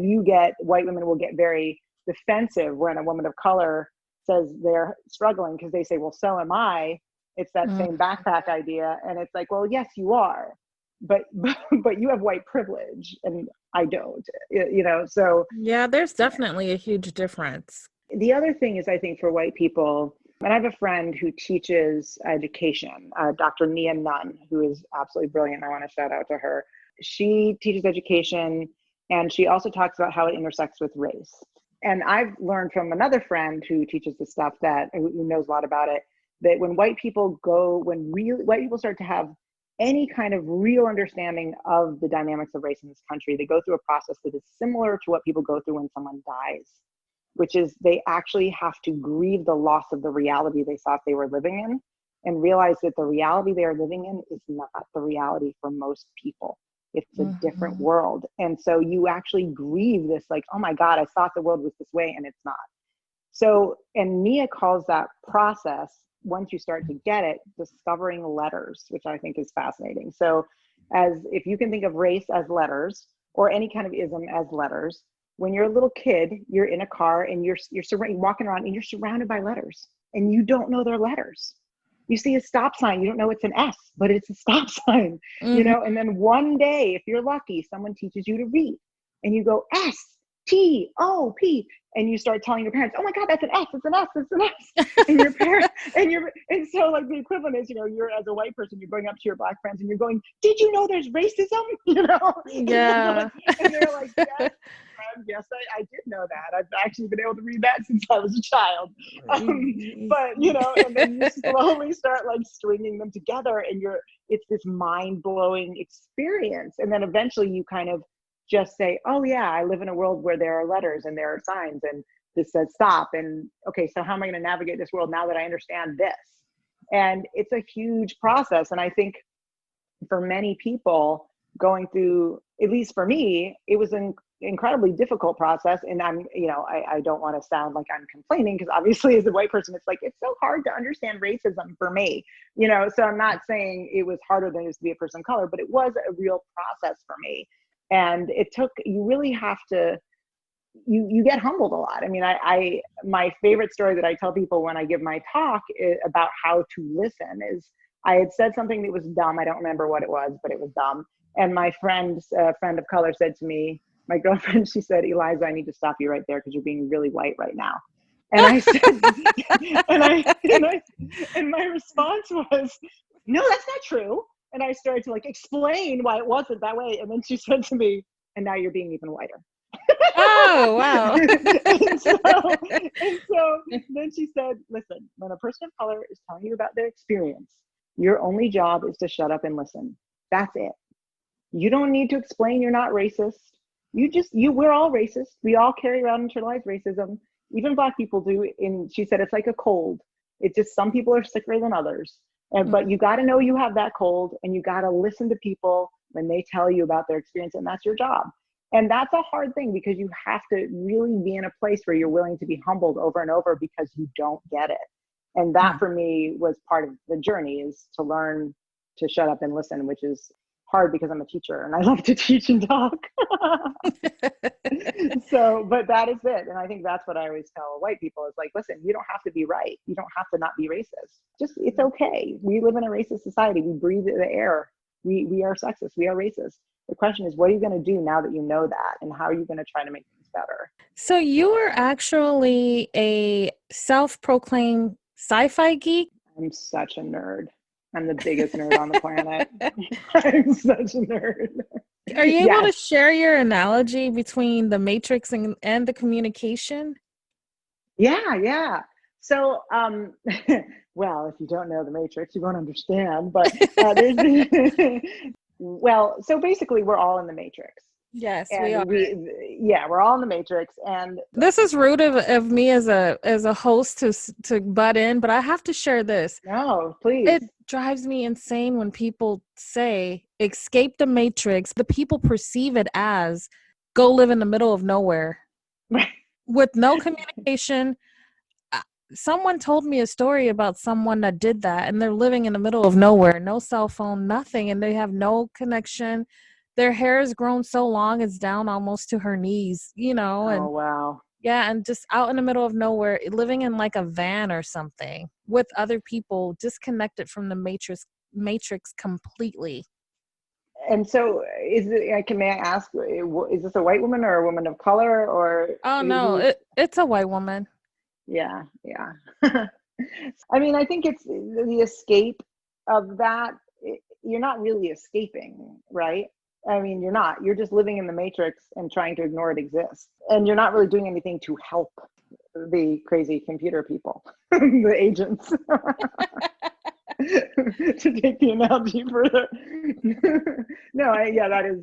white women will get very defensive when a woman of color says they're struggling, because they say, well, so am I. It's that same backpack idea. And it's like, well, yes, you are. But you have white privilege and I don't, you know, so. Yeah, there's definitely a huge difference. The other thing is, I think for white people, and I have a friend who teaches education, Dr. Nia Nunn, who is absolutely brilliant. I want to shout out to her. She teaches education, and she also talks about how it intersects with race. And I've learned from another friend who teaches this stuff, who knows a lot about it, that when white people white people start to have any kind of real understanding of the dynamics of race in this country, they go through a process that is similar to what people go through when someone dies. which is they actually have to grieve the loss of the reality they thought they were living in, and realize that the reality they are living in is not the reality for most people. It's a different world. And so you actually grieve this, like, oh my God, I thought the world was this way and it's not. So, and Mia calls that process, once you start to get it, discovering letters, which I think is fascinating. So as if you can think of race as letters, or any kind of ism as letters, when you're a little kid, you're in a car and you're walking around and you're surrounded by letters and you don't know they're letters. You see a stop sign, you don't know it's an S, but it's a stop sign, you know? And then one day, if you're lucky, someone teaches you to read and you go S-T-O-P, and you start telling your parents, oh my God, that's an S, it's an S, it's an S. And your parents, and so like the equivalent is, you know, you're, as a white person, you're going up to your Black friends and you're going, did you know there's racism? You know? Yeah. And they're like, yes, I did know that. I've actually been able to read that since I was a child. But, you know, and then you slowly start like stringing them together, and it's this mind-blowing experience. And then eventually you kind of just say, oh yeah, I live in a world where there are letters and there are signs and this says stop. And okay, so how am I going to navigate this world now that I understand this? And it's a huge process. And I think for many people going through, at least for me, it was an incredibly difficult process. And I'm, you know, I don't want to sound like I'm complaining, because obviously as a white person, it's like, it's so hard to understand racism for me, you know? So I'm not saying it was harder than it is to be a person of color, but it was a real process for me. And it took, you really have to, you get humbled a lot. I mean, my favorite story that I tell people when I give my talk about how to listen is, I had said something that was dumb. I don't remember what it was, but it was dumb. And my friend of color said to me, my girlfriend, she said, Eliza, I need to stop you right there because you're being really white right now. And I said, and my response was, no, that's not true. And I started to like explain why it wasn't that way. And then she said to me, and now you're being even whiter. Oh, wow. and so then she said, listen, when a person of color is telling you about their experience, your only job is to shut up and listen. That's it. You don't need to explain you're not racist. We're all racist. We all carry around internalized racism. Even Black people do. And she said, it's like a cold. It's just some people are sicker than others. But you got to know you have that cold, and you got to listen to people when they tell you about their experience, and that's your job. And that's a hard thing, because you have to really be in a place where you're willing to be humbled over and over because you don't get it. And that for me was part of the journey, is to learn to shut up and listen, which is hard because I'm a teacher and I love to teach and talk. So, but that is it. And I think that's what I always tell white people is like, listen, you don't have to be right. You don't have to not be racist. Just, it's okay. We live in a racist society. We breathe the air. We are sexist. We are racist. The question is, what are you going to do now that you know that? And how are you going to try to make things better? So you are actually a self-proclaimed sci-fi geek? I'm such a nerd. I'm the biggest nerd on the planet. I'm such a nerd. Are you able to share your analogy between the Matrix and the communication? Yeah. So, well, if you don't know the Matrix, you won't understand. But well, so basically, we're all in the Matrix. Yes, And we are. We're all in the Matrix. And this is rude of me as a host to butt in, but I have to share this. No, please. It drives me insane when people say escape the Matrix. The people perceive it as go live in the middle of nowhere with no communication. Someone told me a story about someone that did that, and they're living in the middle of nowhere, no cell phone, nothing, and they have no connection. Their hair has grown so long, it's down almost to her knees, you know. And oh, wow. Yeah, and just out in the middle of nowhere, living in like a van or something with other people, disconnected from the matrix completely. And so may I ask, is this a white woman or a woman of color, or? Oh, no, it's a white woman. Yeah. I mean, I think it's the escape of that. You're not really escaping, right? I mean, you're just living in the Matrix and trying to ignore it exists. And you're not really doing anything to help the crazy computer people, the agents. To take the analogy further.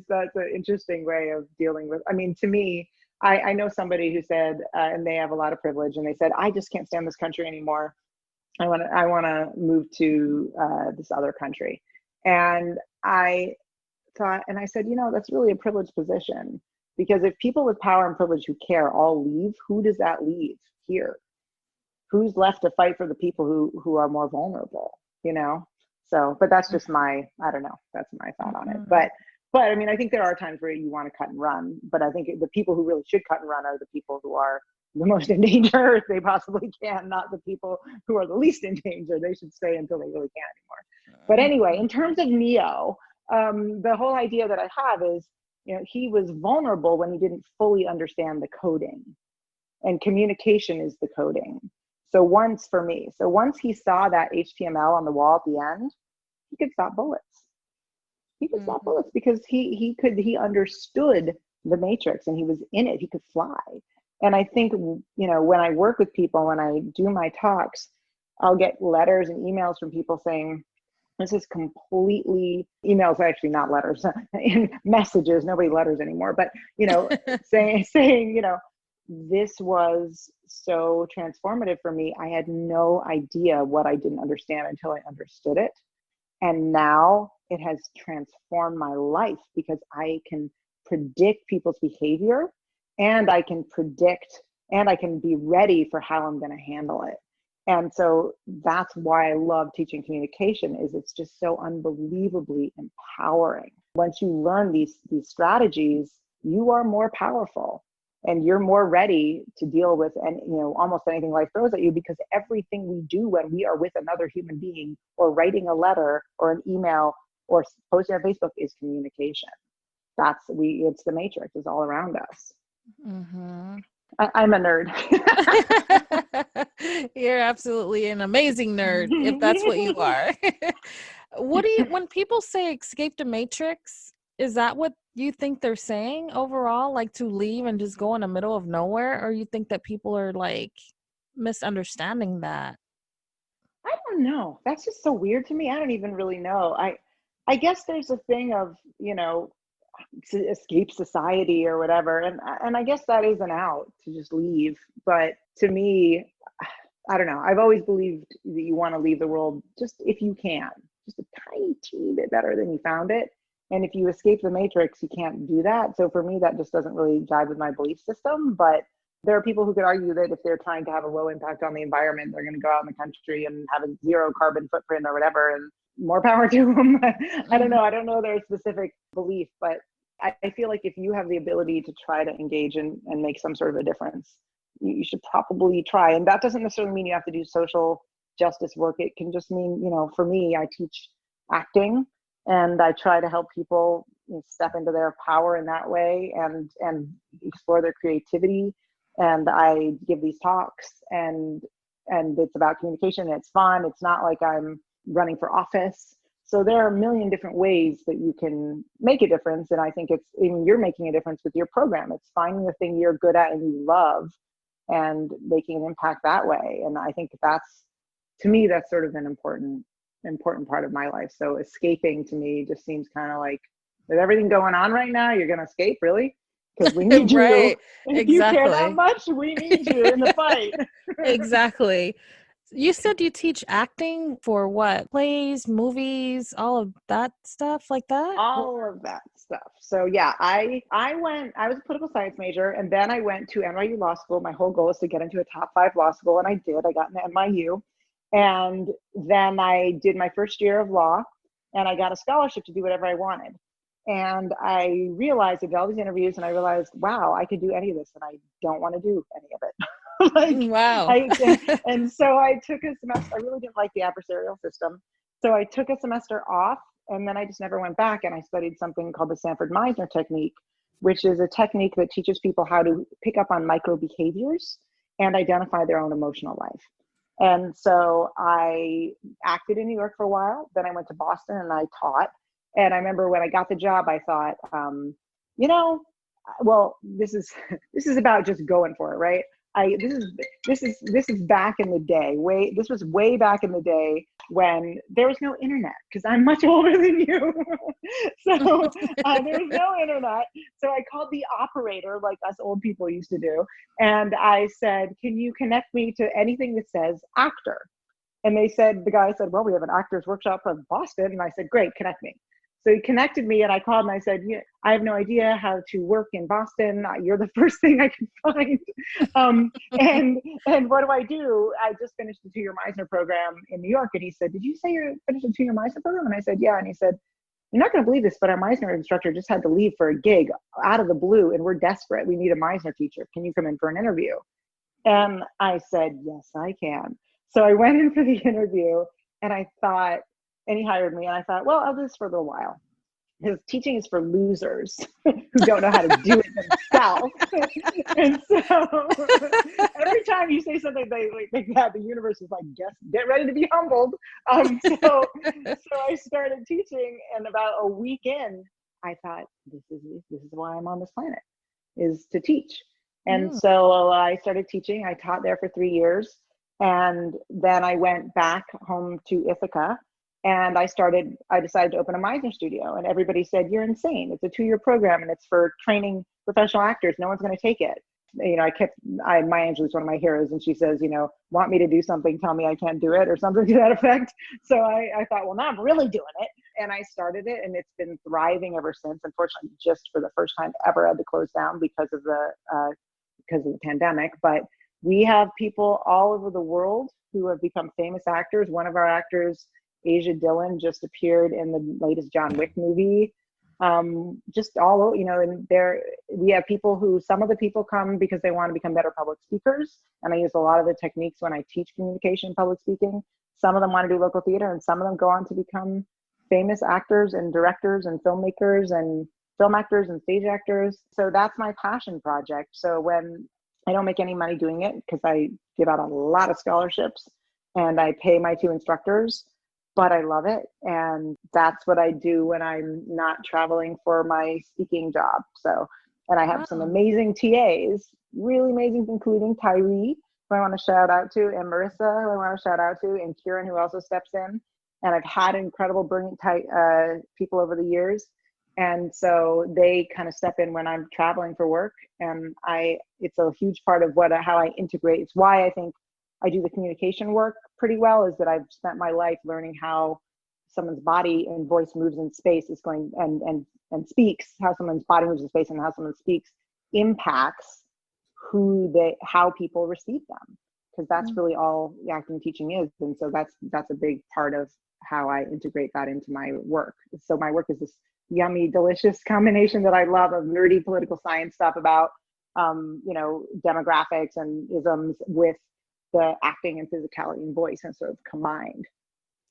That's an interesting way of dealing with, I mean, to me, I know somebody who said, and they have a lot of privilege, and they said, I just can't stand this country anymore. I want to move to this other country. And I thought, and I said, that's really a privileged position, because if people with power and privilege who care all leave, who does that leave here? Who's left to fight for the people who are more vulnerable, So, but that's just I don't know, that's my thought on it. But I mean, I think there are times where you want to cut and run, but I think the people who really should cut and run are the people who are the most in danger if they possibly can, not the people who are the least in danger. They should stay until they really can't anymore. But anyway, in terms of Neo, the whole idea that I have is, he was vulnerable when he didn't fully understand the coding, and communication is the coding. So once he saw that HTML on the wall at the end, he could stop bullets. He could stop bullets because he understood the matrix and he was in it. He could fly. And I think, when I work with people, when I do my talks, I'll get letters and emails from people saying, this is completely, emails are actually not letters, messages, nobody letters anymore, but, saying, this was so transformative for me. I had no idea what I didn't understand until I understood it. And now it has transformed my life because I can predict people's behavior, and I can predict and I can be ready for how I'm going to handle it. And so that's why I love teaching communication, is it's just so unbelievably empowering. Once you learn these strategies, you are more powerful and you're more ready to deal with almost anything life throws at you, because everything we do when we are with another human being, or writing a letter or an email or posting on Facebook, is communication. It's the matrix, is all around us. Mm-hmm. I'm a nerd. You're absolutely an amazing nerd, if that's what you are. When people say escape the matrix, is that what you think they're saying overall? Like to leave and just go in the middle of nowhere? Or you think that people are like misunderstanding that? I don't know. That's just so weird to me. I don't even really know. I guess there's a thing of, to escape society or whatever. And I guess that is an out, to just leave. But to me, I don't know. I've always believed that you want to leave the world just if you can, just a teeny bit better than you found it. And if you escape the matrix, you can't do that. So for me, that just doesn't really jive with my belief system. But there are people who could argue that if they're trying to have a low impact on the environment, they're going to go out in the country and have a zero carbon footprint or whatever, and more power to them. I don't know. I don't know their specific belief, but I feel like if you have the ability to try to engage and make some sort of a difference, you should probably try. And that doesn't necessarily mean you have to do social justice work. It can just mean, for me, I teach acting, and I try to help people step into their power in that way and explore their creativity. And I give these talks, and it's about communication. And it's fun. It's not like I'm running for office. So there are a million different ways that you can make a difference. And I think you're making a difference with your program. It's finding the thing you're good at and you love and making an impact that way. And I think to me, that's sort of an important part of my life. So escaping to me just seems kind of like, with everything going on right now, you're going to escape, really? Because we need you. Right. If Exactly. you care that much, we need you in the fight. Exactly. You said you teach acting for what? Plays, movies, all of that stuff like that? All of that stuff. So yeah, I was a political science major, and then I went to NYU Law School. My whole goal is to get into a top 5 law school, and I did. I got into NYU. And then I did my first year of law, and I got a scholarship to do whatever I wanted. And I realized, I did all these interviews, and I realized, wow, I could do any of this, and I don't want to do any of it. Wow. And so I took a semester. I really didn't like the adversarial system. So I took a semester off, and then I just never went back. And I studied something called the Stanford Meisner technique, which is a technique that teaches people how to pick up on micro behaviors and identify their own emotional life. And so I acted in New York for a while. Then I went to Boston and I taught. And I remember when I got the job, I thought, well, this is about just going for it, right? This is back in the day. This was way back in the day when there was no internet, because I'm much older than you. So there was no internet. So I called the operator like us old people used to do. And I said, can you connect me to anything that says actor? And the guy said, well, we have an actors workshop in Boston. And I said, great, connect me. So he connected me and I called and I said, yeah, I have no idea how to work in Boston. You're the first thing I can find. And what do I do? I just finished the 2-year Meisner program in New York. And he said, did you say you finished the 2-year Meisner program? And I said, yeah. And he said, you're not going to believe this, but our Meisner instructor just had to leave for a gig out of the blue and we're desperate. We need a Meisner teacher. Can you come in for an interview? And I said, yes, I can. So I went in for the interview and I thought, and he hired me and I thought, well, I'll do this for a little while. His teaching is for losers who don't know how to do it themselves. And so every time you say something like that, the universe is like, get ready to be humbled. So I started teaching, and about a week in, I thought, this is why I'm on this planet, is to teach. And so I started teaching. I taught there for 3 years. And then I went back home to Ithaca. And I decided to open a Meisner studio, and everybody said, you're insane. It's a 2-year program and it's for training professional actors. No one's going to take it. You know, Maya Angelou's one of my heroes, and she says, you know, want me to do something, tell me I can't do it, or something to that effect. So I thought, well, now I'm really doing it. And I started it, and it's been thriving ever since. Unfortunately, just for the first time ever, I had to close down because of the pandemic. But we have people all over the world who have become famous actors. One of our actors, Asia Dillon, just appeared in the latest John Wick movie. Just all, you know, and we have people some of the people come because they want to become better public speakers. And I use a lot of the techniques when I teach communication and public speaking. Some of them want to do local theater, and some of them go on to become famous actors and directors and filmmakers and film actors and stage actors. So that's my passion project. So when I don't make any money doing it, because I give out a lot of scholarships and I pay my 2 instructors, but I love it. And that's what I do when I'm not traveling for my speaking job. So, and I have some amazing TAs, really amazing, including Tyree, who I want to shout out to, and Marissa, who I want to shout out to, and Kieran, who also steps in. And I've had incredible, brilliant people over the years. And so they kind of step in when I'm traveling for work. And it's a huge part of how I integrate. It's why I think I do the communication work pretty well, is that I've spent my life learning how someone's body and voice moves in space is going and speaks, how someone's body moves in space and how someone speaks impacts how people receive them. Because that's really all the acting teaching is. And so that's a big part of how I integrate that into my work. So my work is this yummy, delicious combination that I love of nerdy political science stuff about, demographics and isms with the acting and physicality and voice, and sort of combined.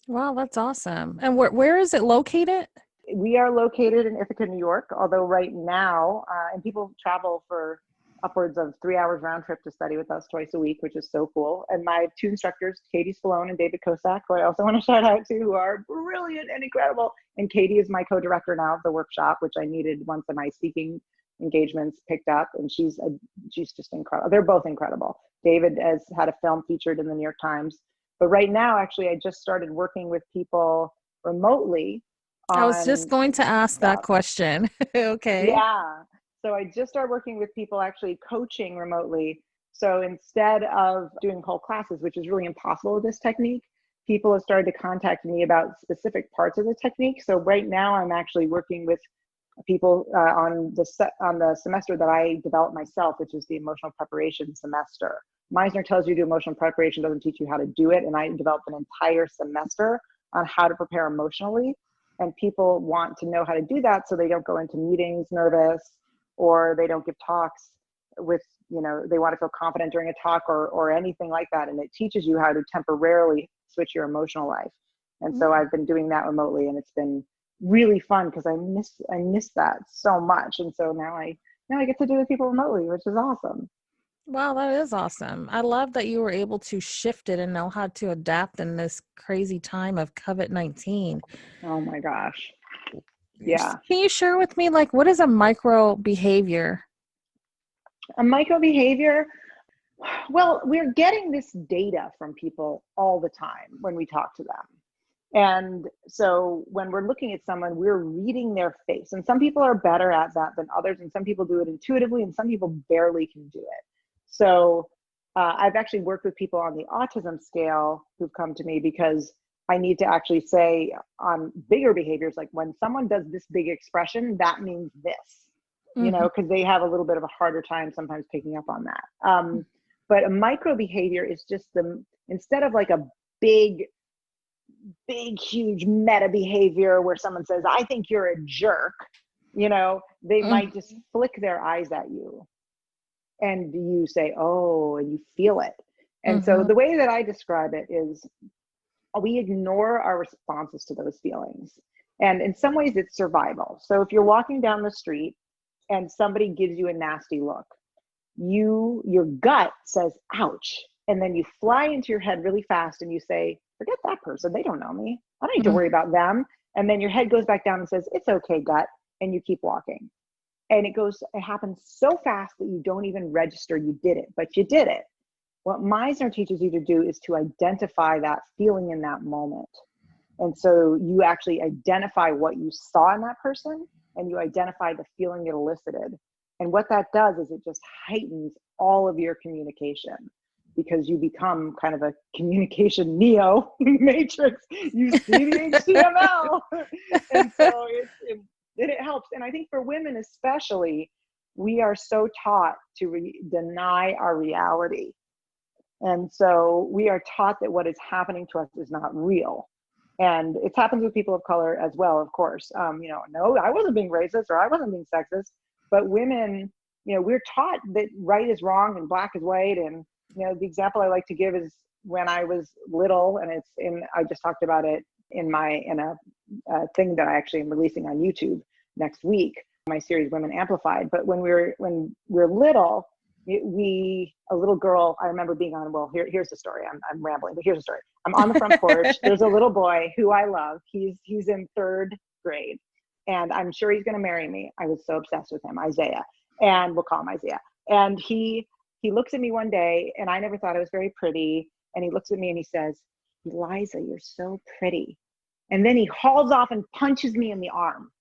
Wow, that's awesome. And where is it located? We are located in Ithaca, New York, although right now, and people travel for upwards of 3 hours round trip to study with us twice a week, which is so cool. And my 2 instructors, Katie Spallone and David Kosak, who I also want to shout out to, who are brilliant and incredible. And Katie is my co-director now of the workshop, which I needed once of my speaking engagements picked up. And she's just incredible. They're both incredible. David has had a film featured in the New York Times. But right now, actually, I just started working with people remotely. I was just going to ask that question. Okay. Yeah. So I just started working with people actually coaching remotely. So instead of doing whole classes, which is really impossible with this technique, people have started to contact me about specific parts of the technique. So right now I'm actually working with people on the semester that I developed myself, which is the emotional preparation semester. Meisner tells you to do emotional preparation, doesn't teach you how to do it. And I developed an entire semester on how to prepare emotionally. And people want to know how to do that so they don't go into meetings nervous, or they don't give talks with, they want to feel confident during a talk or anything like that. And it teaches you how to temporarily switch your emotional life. And so I've been doing that remotely, and it's been really fun because I miss that so much. And so now I get to do it with people remotely, which is awesome. Wow, that is awesome. I love that you were able to shift it and know how to adapt in this crazy time of COVID-19. Oh my gosh. Yeah. Can you share with me, what is a micro behavior? A micro behavior? Well, we're getting this data from people all the time when we talk to them. And so when we're looking at someone, we're reading their face. And some people are better at that than others. And some people do it intuitively, and some people barely can do it. So I've actually worked with people on the autism scale who've come to me because I need to actually say on bigger behaviors, like when someone does this big expression, that means this, you know, because they have a little bit of a harder time sometimes picking up on that. But a micro behavior is just instead of like a big, huge meta behavior where someone says, I think you're a jerk, you know, they might just flick their eyes at you and you say, oh, and you feel it. And so the way that I describe it is we ignore our responses to those feelings. And in some ways it's survival. So if you're walking down the street and somebody gives you a nasty look, your gut says, ouch. And then you fly into your head really fast and you say, forget that person. They don't know me. I don't need to worry about them. And then your head goes back down and says, it's okay, gut. And you keep walking. And it happens so fast that you don't even register you did it, but you did it. What Meisner teaches you to do is to identify that feeling in that moment. And so you actually identify what you saw in that person and you identify the feeling it elicited. And what that does is it just heightens all of your communication, because you become kind of a communication neo matrix. You see the HTML. And so it helps. And I think for women especially, we are so taught to deny our reality. And so we are taught that what is happening to us is not real. And it happens with people of color as well, of course. You know, no, I wasn't being racist or I wasn't being sexist, but women, you know, we're taught that right is wrong and black is white. And, you know, the example I like to give is when I was little, and I just talked about it in a thing that I actually am releasing on YouTube next week, my series Women Amplified. But when we're little, a little girl, I remember being on, well, here's the story. I'm rambling, but here's the story. I'm on the front porch. There's a little boy who I love. He's in 3rd grade, and I'm sure he's going to marry me. I was so obsessed with him, Isaiah, and we'll call him Isaiah. And he looks at me one day, and I never thought I was very pretty. And he looks at me and he says, Eliza, you're so pretty. And then he hauls off and punches me in the arm.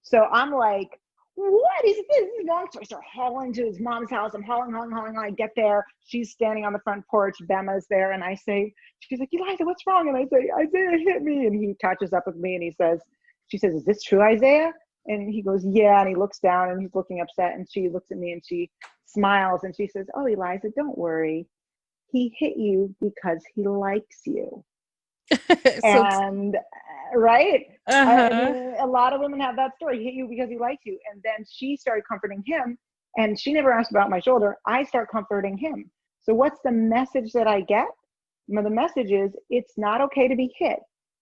So I'm like, what is this? This is wrong. So I start hauling to his mom's house. I'm hauling. I get there. She's standing on the front porch. Bema's there. And I say, she's like, Eliza, what's wrong? And I say, Isaiah hit me. And he catches up with me and she says, is this true, Isaiah? And he goes, yeah. And he looks down and he's looking upset. And she looks at me and she smiles and she says, oh, Eliza, don't worry. He hit you because he likes you. And right? I mean, a lot of women have that story. He hit you because he likes you. And then she started comforting him, and she never asked about my shoulder. I start comforting him. So what's the message that I get? You know, the message is it's not okay to be hit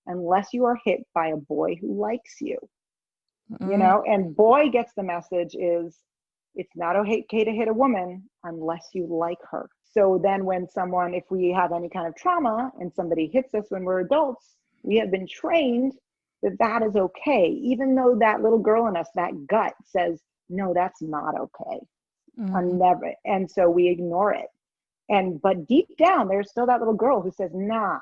unless you are hit by a boy who likes you. You know, and boy gets the message is it's not okay to hit a woman unless you like her. So then if we have any kind of trauma and somebody hits us when we're adults, we have been trained that is okay, even though that little girl in us, that gut says, no, that's not okay. I'm never. And so we ignore it. But deep down, there's still that little girl who says, nah,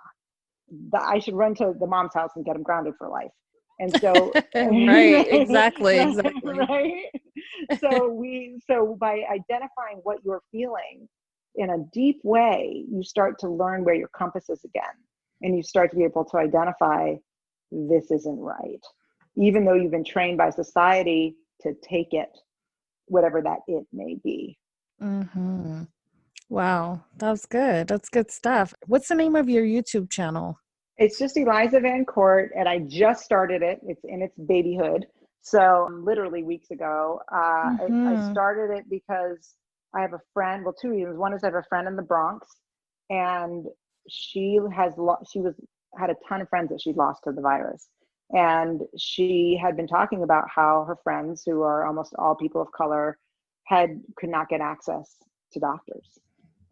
I should run to the mom's house and get him grounded for life. And so, right, exactly. Right. So by identifying what you're feeling in a deep way, you start to learn where your compass is again. And you start to be able to identify this isn't right, even though you've been trained by society to take it, whatever that it may be. Wow, that's good. That's good stuff. What's the name of your YouTube channel? It's just Eliza VanCort, and I just started it. It's in its babyhood. So literally weeks ago, I started it because I have a friend, well, 2 reasons. One is I have a friend in the Bronx, and she had a ton of friends that she'd lost to the virus. And she had been talking about how her friends, who are almost all people of color, could not get access to doctors.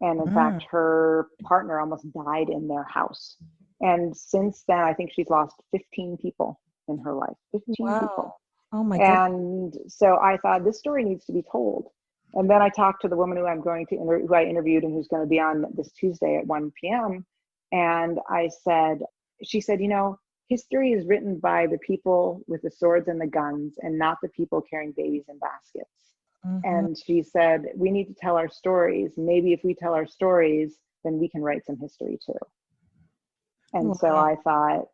And in fact, her partner almost died in their house. And since then, I think she's lost 15 people in her life, 15 people. Oh my God. And so I thought this story needs to be told. And then I talked to the woman who I interviewed and who's going to be on this Tuesday at 1 p.m. And she said, you know, history is written by the people with the swords and the guns and not the people carrying babies in baskets. And she said, we need to tell our stories. Maybe if we tell our stories, then we can write some history too. And so I thought,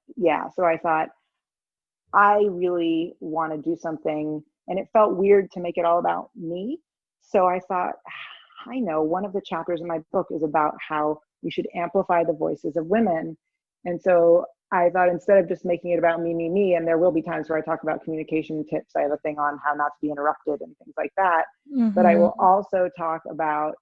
I really want to do something. And it felt weird to make it all about me. So I thought, I know one of the chapters in my book is about how we should amplify the voices of women. And so I thought, instead of just making it about me, and there will be times where I talk about communication tips. I have a thing on how not to be interrupted and things like that. But I will also talk about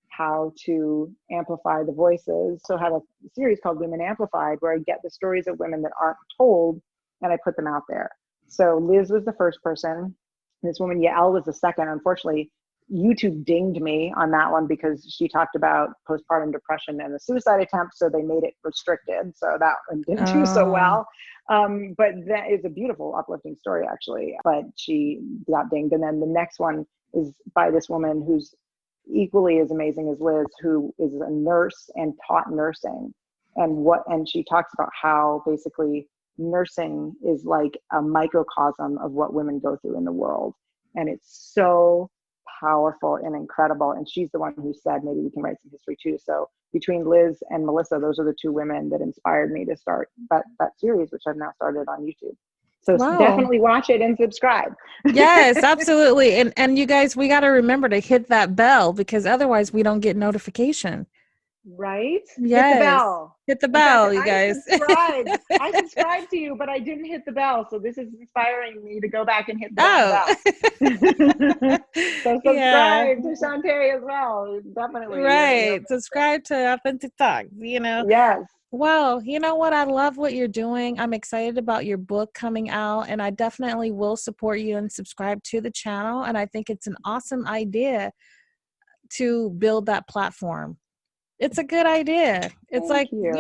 how to amplify the voices. So I have a series called Women Amplified, where I get the stories of women that aren't told and I put them out there. So Liz was the first person. This woman, Yael, was the second. Unfortunately, YouTube dinged me on that one because she talked about postpartum depression and a suicide attempt, so they made it restricted. So that one didn't do so well. But that is a beautiful, uplifting story, actually. But she got dinged. And then the next one is by this woman who's equally as amazing as Liz, who is a nurse and taught nursing. And she talks about how basically nursing is like a microcosm of what women go through in the world. And it's so powerful and incredible. And she's the one who said, maybe we can write some history too. So between Liz and Melissa, those are the two women that inspired me to start that series, which I've now started on YouTube. So definitely watch it and subscribe. Yes, absolutely. And you guys, we got to remember to hit that bell, because otherwise we don't get notification. Right? Yes. Hit the bell. Hit the bell, fact, you guys. I subscribed to you, but I didn't hit the bell. So this is inspiring me to go back and hit the bell. So subscribe to Shantae as well. Definitely. Right. Subscribe to Authentic Talks, Yes. Well, you know what? I love what you're doing. I'm excited about your book coming out, and I definitely will support you and subscribe to the channel. And I think it's an awesome idea to build that platform. It's a good idea. It's Thank you.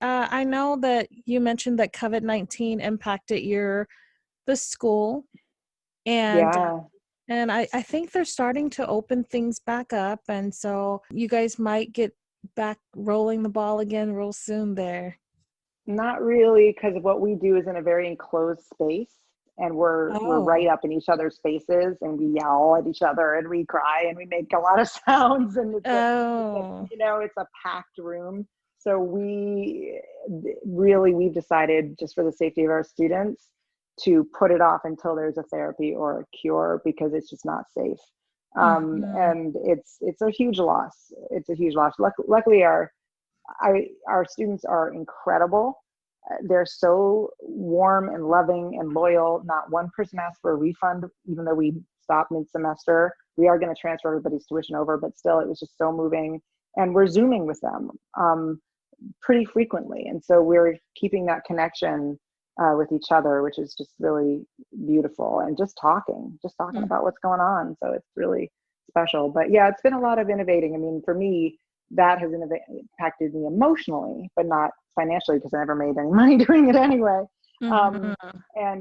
I know that you mentioned that COVID-19 impacted the school, and I think they're starting to open things back up, and so you guys might get back rolling the ball again real soon there. Not really, because what we do is in a very enclosed space, and we're right up in each other's faces, and we yell at each other and we cry and we make a lot of sounds, and it's a packed room. So we've decided, just for the safety of our students, to put it off until there's a therapy or a cure, because it's just not safe. And it's a huge loss. It's a huge loss. Luckily, our students are incredible. They're so warm and loving and loyal. Not one person asked for a refund, even though we stopped mid-semester. We are going to transfer everybody's tuition over, but still, it was just so moving. And we're Zooming with them pretty frequently. And so we're keeping that connection with each other, which is just really beautiful. And just talking about what's going on. So it's really special. But yeah, it's been a lot of innovating. I mean, for me, that has impacted me emotionally, but not financially, because I never made any money doing it anyway. And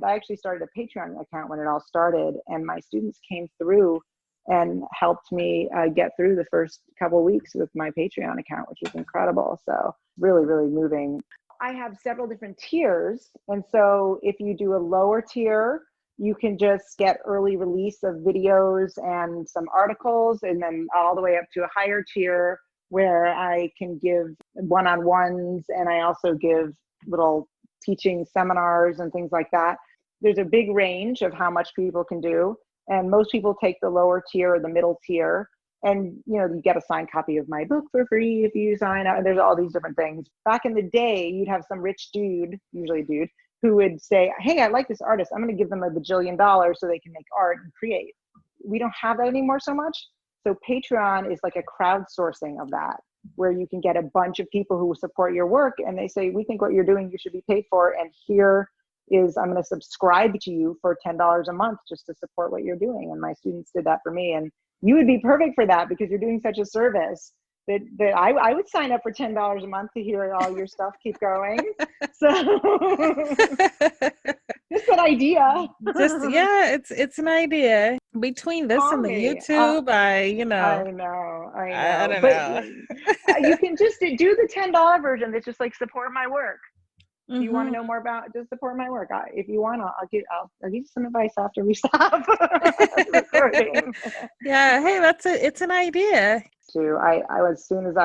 I actually started a Patreon account when it all started, and my students came through and helped me get through the first couple of weeks with my Patreon account, which was incredible. So really, really moving. I have several different tiers. And so if you do a lower tier, you can just get early release of videos and some articles, and then all the way up to a higher tier where I can give one-on-ones, and I also give little teaching seminars and things like that. There's a big range of how much people can do, and most people take the lower tier or the middle tier, and you get a signed copy of my book for free if you sign up. And there's all these different things. Back in the day, you'd have some rich dude, usually a dude, who would say, hey, I like this artist, I'm going to give them $1 bajillion so they can make art and create. We don't have that anymore so much. So Patreon is like a crowdsourcing of that, where you can get a bunch of people who support your work, and they say, we think what you're doing, you should be paid for. And here is, I'm going to subscribe to you for $10 a month just to support what you're doing. And my students did that for me. And you would be perfect for that, because you're doing such a service that I would sign up for $10 a month to hear all your stuff keep going. So just an idea. It's an idea. Between this and the YouTube, I know. I don't know. You can just do the $10 version that's just like support my work. If you want to know more about, just support my work. If you want, I'll give you some advice after we stop recording. Yeah. Hey, it's an idea. As soon as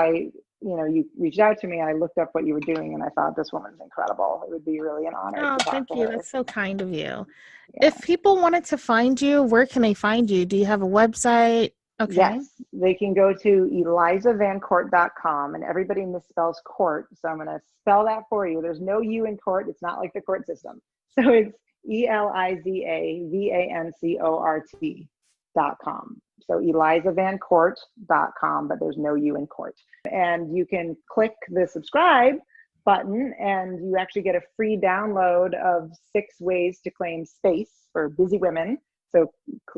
you reached out to me, I looked up what you were doing and I thought this woman's incredible. It would be really an honor to talk Thank to you. her. That's so kind of you. Yeah. If people wanted to find you, where can they find you? Do you have a website? Okay. Yes, they can go to ElizaVanCort.com, and everybody misspells court. So I'm going to spell that for you. There's no U in court. It's not like the court system. So it's ElizaVanCort.com. So ElizaVanCort.com, but there's no U in court. And you can click the subscribe button and you actually get a free download of 6 ways to claim space for busy women. So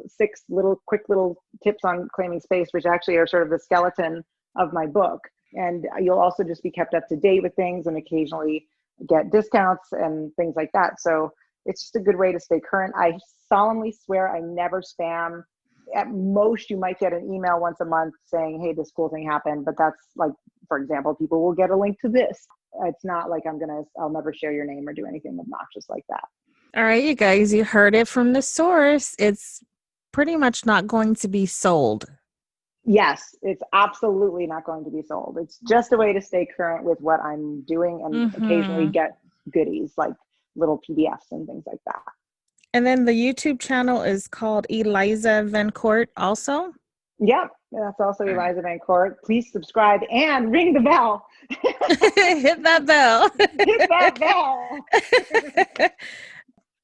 6 quick little tips on claiming space, which actually are sort of the skeleton of my book. And you'll also just be kept up to date with things and occasionally get discounts and things like that. So it's just a good way to stay current. I solemnly swear I never spam. At most, you might get an email once a month saying, hey, this cool thing happened. But that's like, for example, people will get a link to this. It's not like I'll never share your name or do anything obnoxious like that. All right, you guys, you heard it from the source. It's pretty much not going to be sold. Yes, it's absolutely not going to be sold. It's just a way to stay current with what I'm doing and occasionally get goodies like little PDFs and things like that. And then the YouTube channel is called Eliza VanCort also? Yep, that's also Eliza VanCort. Please subscribe and ring the bell. Hit that bell. Hit that bell.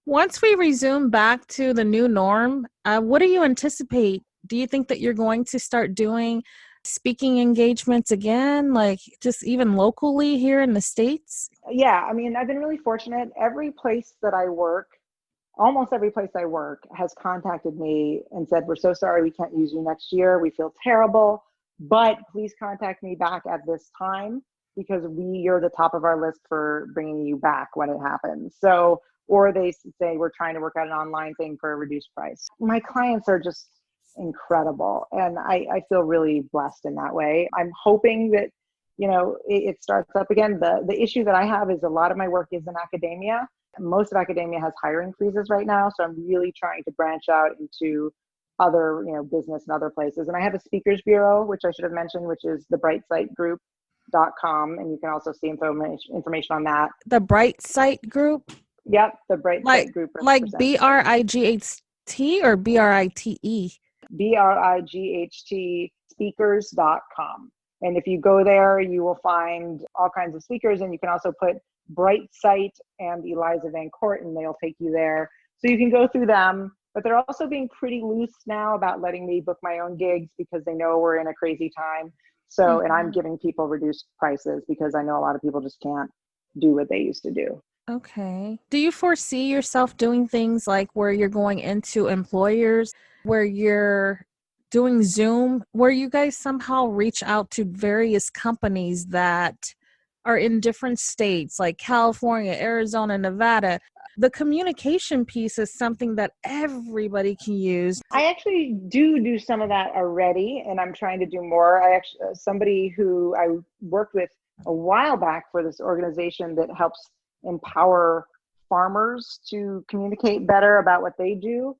Once we resume back to the new norm, what do you anticipate? Do you think that you're going to start doing speaking engagements again, like just even locally here in the States? Yeah, I mean, I've been really fortunate. Almost every place I work has contacted me and said, we're so sorry we can't use you next year. We feel terrible, but please contact me back at this time because you're the top of our list for bringing you back when it happens. So, or they say, we're trying to work out an online thing for a reduced price. My clients are just incredible. And I feel really blessed in that way. I'm hoping that, it starts up again. The issue that I have is a lot of my work is in academia. Most of academia has hiring freezes right now. So I'm really trying to branch out into other, business and other places. And I have a speakers bureau, which I should have mentioned, which is thebrightsite.group.com. And you can also see information on that. The Bright Site Group? Yep, the Bright Site Group. Like BRIGHT or BRITE? BRIGHT speakers.com. And if you go there, you will find all kinds of speakers. And you can also put Bright Site and Eliza VanCort, and they'll take you there. So you can go through them, but they're also being pretty loose now about letting me book my own gigs because they know we're in a crazy time. So, and I'm giving people reduced prices because I know a lot of people just can't do what they used to do. Okay. Do you foresee yourself doing things like where you're going into employers, where you're doing Zoom, where you guys somehow reach out to various companies that are in different states like California, Arizona, Nevada? The communication piece is something that everybody can use. I actually do some of that already, and I'm trying to do more. Somebody who I worked with a while back for this organization that helps empower farmers to communicate better about what they do,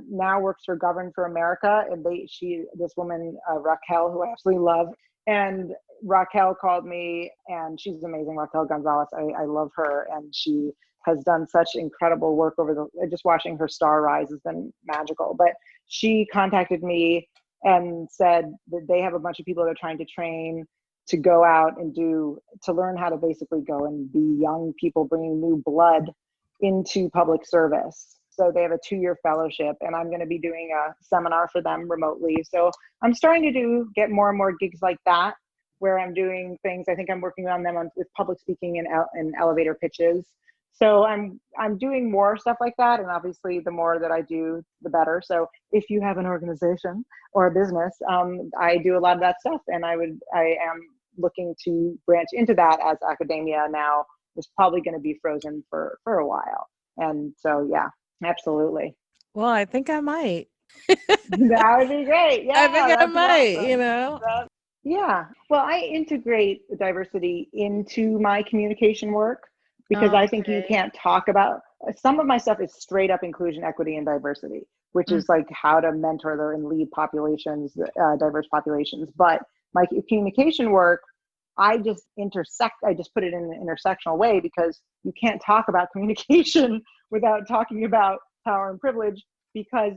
now works for Govern for America, and this woman Raquel, who I absolutely love, and Raquel called me, and she's amazing. Raquel Gonzalez, I love her, and she has done such incredible work just watching her star rise has been magical. But she contacted me and said that they have a bunch of people they're trying to train to go out and to learn how to basically go and be young people bringing new blood into public service. So they have a 2-year fellowship, and I'm going to be doing a seminar for them remotely. So I'm starting to get more and more gigs like that, where I'm doing things. I think I'm working on them with public speaking and elevator pitches. So I'm doing more stuff like that. And obviously the more that I do, the better. So if you have an organization or a business, I do a lot of that stuff. And I am looking to branch into that, as academia now is probably going to be frozen for a while. And so, yeah, absolutely. Well, I think I might. That would be great. Yeah, I think I might, awesome. Yeah. Well, I integrate diversity into my communication work. because I think you Okay. can't talk about, some of my stuff is straight up inclusion, equity, and diversity, which is like how to mentor and lead populations, diverse populations. But my communication work, I just put it in an intersectional way, because you can't talk about communication without talking about power and privilege, because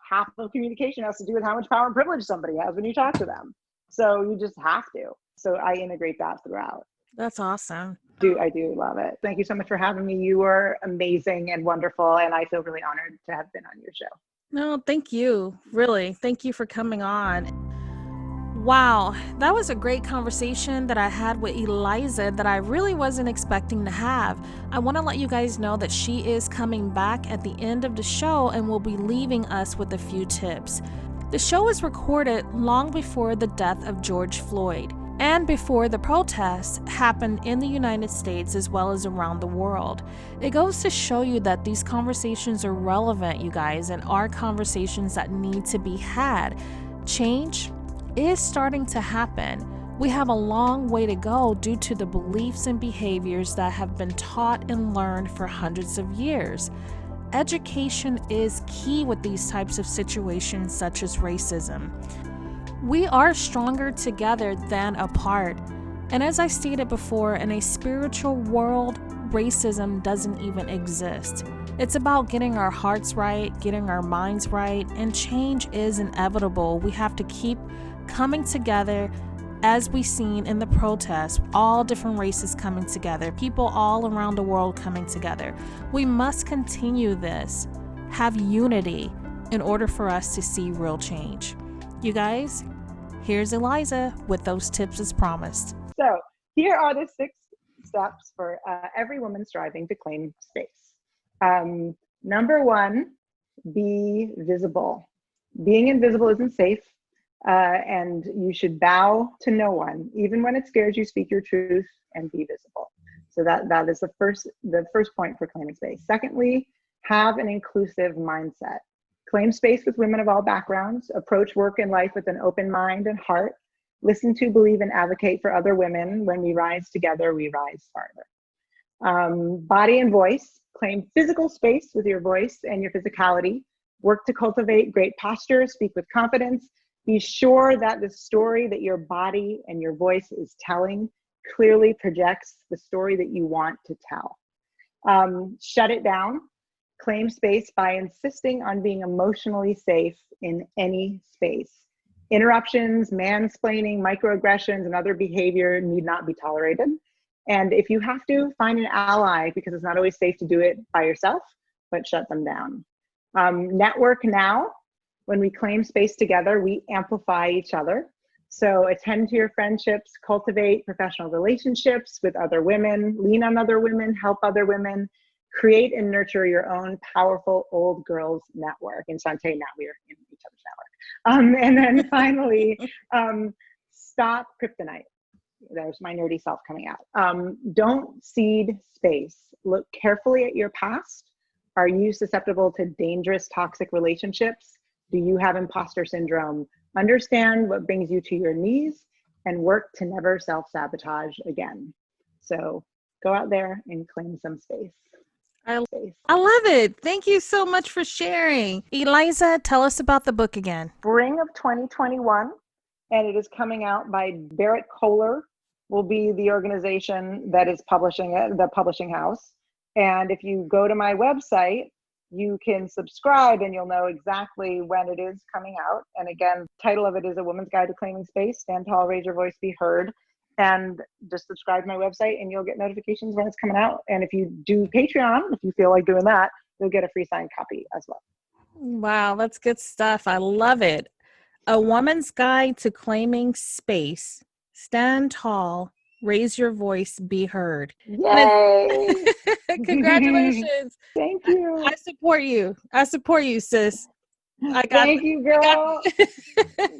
half of communication has to do with how much power and privilege somebody has when you talk to them. So you just have to. So I integrate that throughout. That's awesome. I do love it. Thank you so much for having me. You are amazing and wonderful, and I feel really honored to have been on your show. No, thank you. Really. Thank you for coming on. Wow, that was a great conversation that I had with Eliza that I really wasn't expecting to have. I want to let you guys know that she is coming back at the end of the show and will be leaving us with a few tips. The show was recorded long before the death of George Floyd and before the protests happened in the United States as well as around the world. It goes to show you that these conversations are relevant, you guys, and are conversations that need to be had. Change is starting to happen. We have a long way to go due to the beliefs and behaviors that have been taught and learned for hundreds of years. Education is key with these types of situations such as racism. We are stronger together than apart. And as I stated before, in a spiritual world, racism doesn't even exist. It's about getting our hearts right, getting our minds right, and change is inevitable. We have to keep coming together, as we've seen in the protests, all different races coming together, people all around the world coming together. We must continue this, have unity in order for us to see real change. You guys, here's Eliza with those tips as promised. So here are the 6 steps for every woman striving to claim space. Number 1, be visible. Being invisible isn't safe. And you should bow to no one, even when it scares you. Speak your truth and be visible. So that is the first point for claiming space. Secondly, have an inclusive mindset. Claim space with women of all backgrounds. Approach work and life with an open mind and heart. Listen to, believe, and advocate for other women. When we rise together, we rise farther. Body and voice. Claim physical space with your voice and your physicality. Work to cultivate great posture. Speak with confidence. Be sure that the story that your body and your voice is telling clearly projects the story that you want to tell. Shut it down. Claim space by insisting on being emotionally safe in any space. Interruptions, mansplaining, microaggressions, and other behavior need not be tolerated. And if you have to, find an ally, because it's not always safe to do it by yourself, but shut them down. Network now. When we claim space together, we amplify each other. So attend to your friendships, cultivate professional relationships with other women, lean on other women, help other women, create and nurture your own powerful old girls network. In Shantae, now we are in each other's network. And then finally, stop kryptonite. There's my nerdy self coming out. Don't cede space. Look carefully at your past. Are you susceptible to dangerous, toxic relationships? Do you have imposter syndrome? Understand what brings you to your knees and work to never self-sabotage again. So go out there and claim some space. I love it. Thank you so much for sharing. Eliza, tell us about the book again. Spring of 2021, and it is coming out by Barrett Kohler, will be the organization that is publishing it, the publishing house. And if you go to my website, you can subscribe and you'll know exactly when it is coming out. And again, title of it is A Woman's Guide to Claiming Space. Stand tall, raise your voice, be heard. And just subscribe to my website and you'll get notifications when it's coming out. And if you do Patreon, if you feel like doing that, you'll get a free signed copy as well. Wow, that's good stuff. I love it. A Woman's Guide to Claiming Space. Stand tall, raise your voice, be heard. Yay! Congratulations. Thank you. I support you. I support you, sis. I got Thank you, girl. got-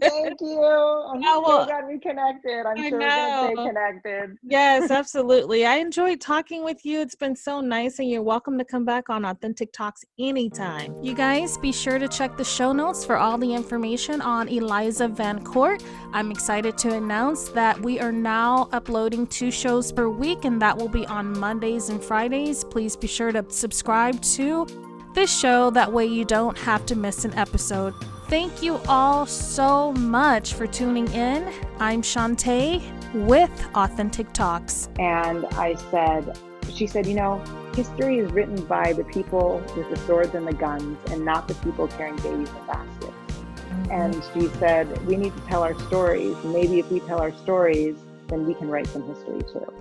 Thank you. I'm Oh, so well, glad we connected. I'm I sure we're going to stay know. connected. Yes, absolutely. I enjoyed talking with you. It's been so nice, and you're welcome to come back on Authentic Talks anytime. You guys be sure to check the show notes for all the information on Eliza VanCort. I'm excited to announce that we are now uploading 2 shows per week, and that will be on Mondays and Fridays. Please be sure to subscribe to this show. That way you don't have to miss an episode. Thank you all so much for tuning in. I'm Shantae with Authentic Talks. And she said, history is written by the people with the swords and the guns and not the people carrying babies in baskets. And she said, we need to tell our stories. Maybe if we tell our stories, then we can write some history too.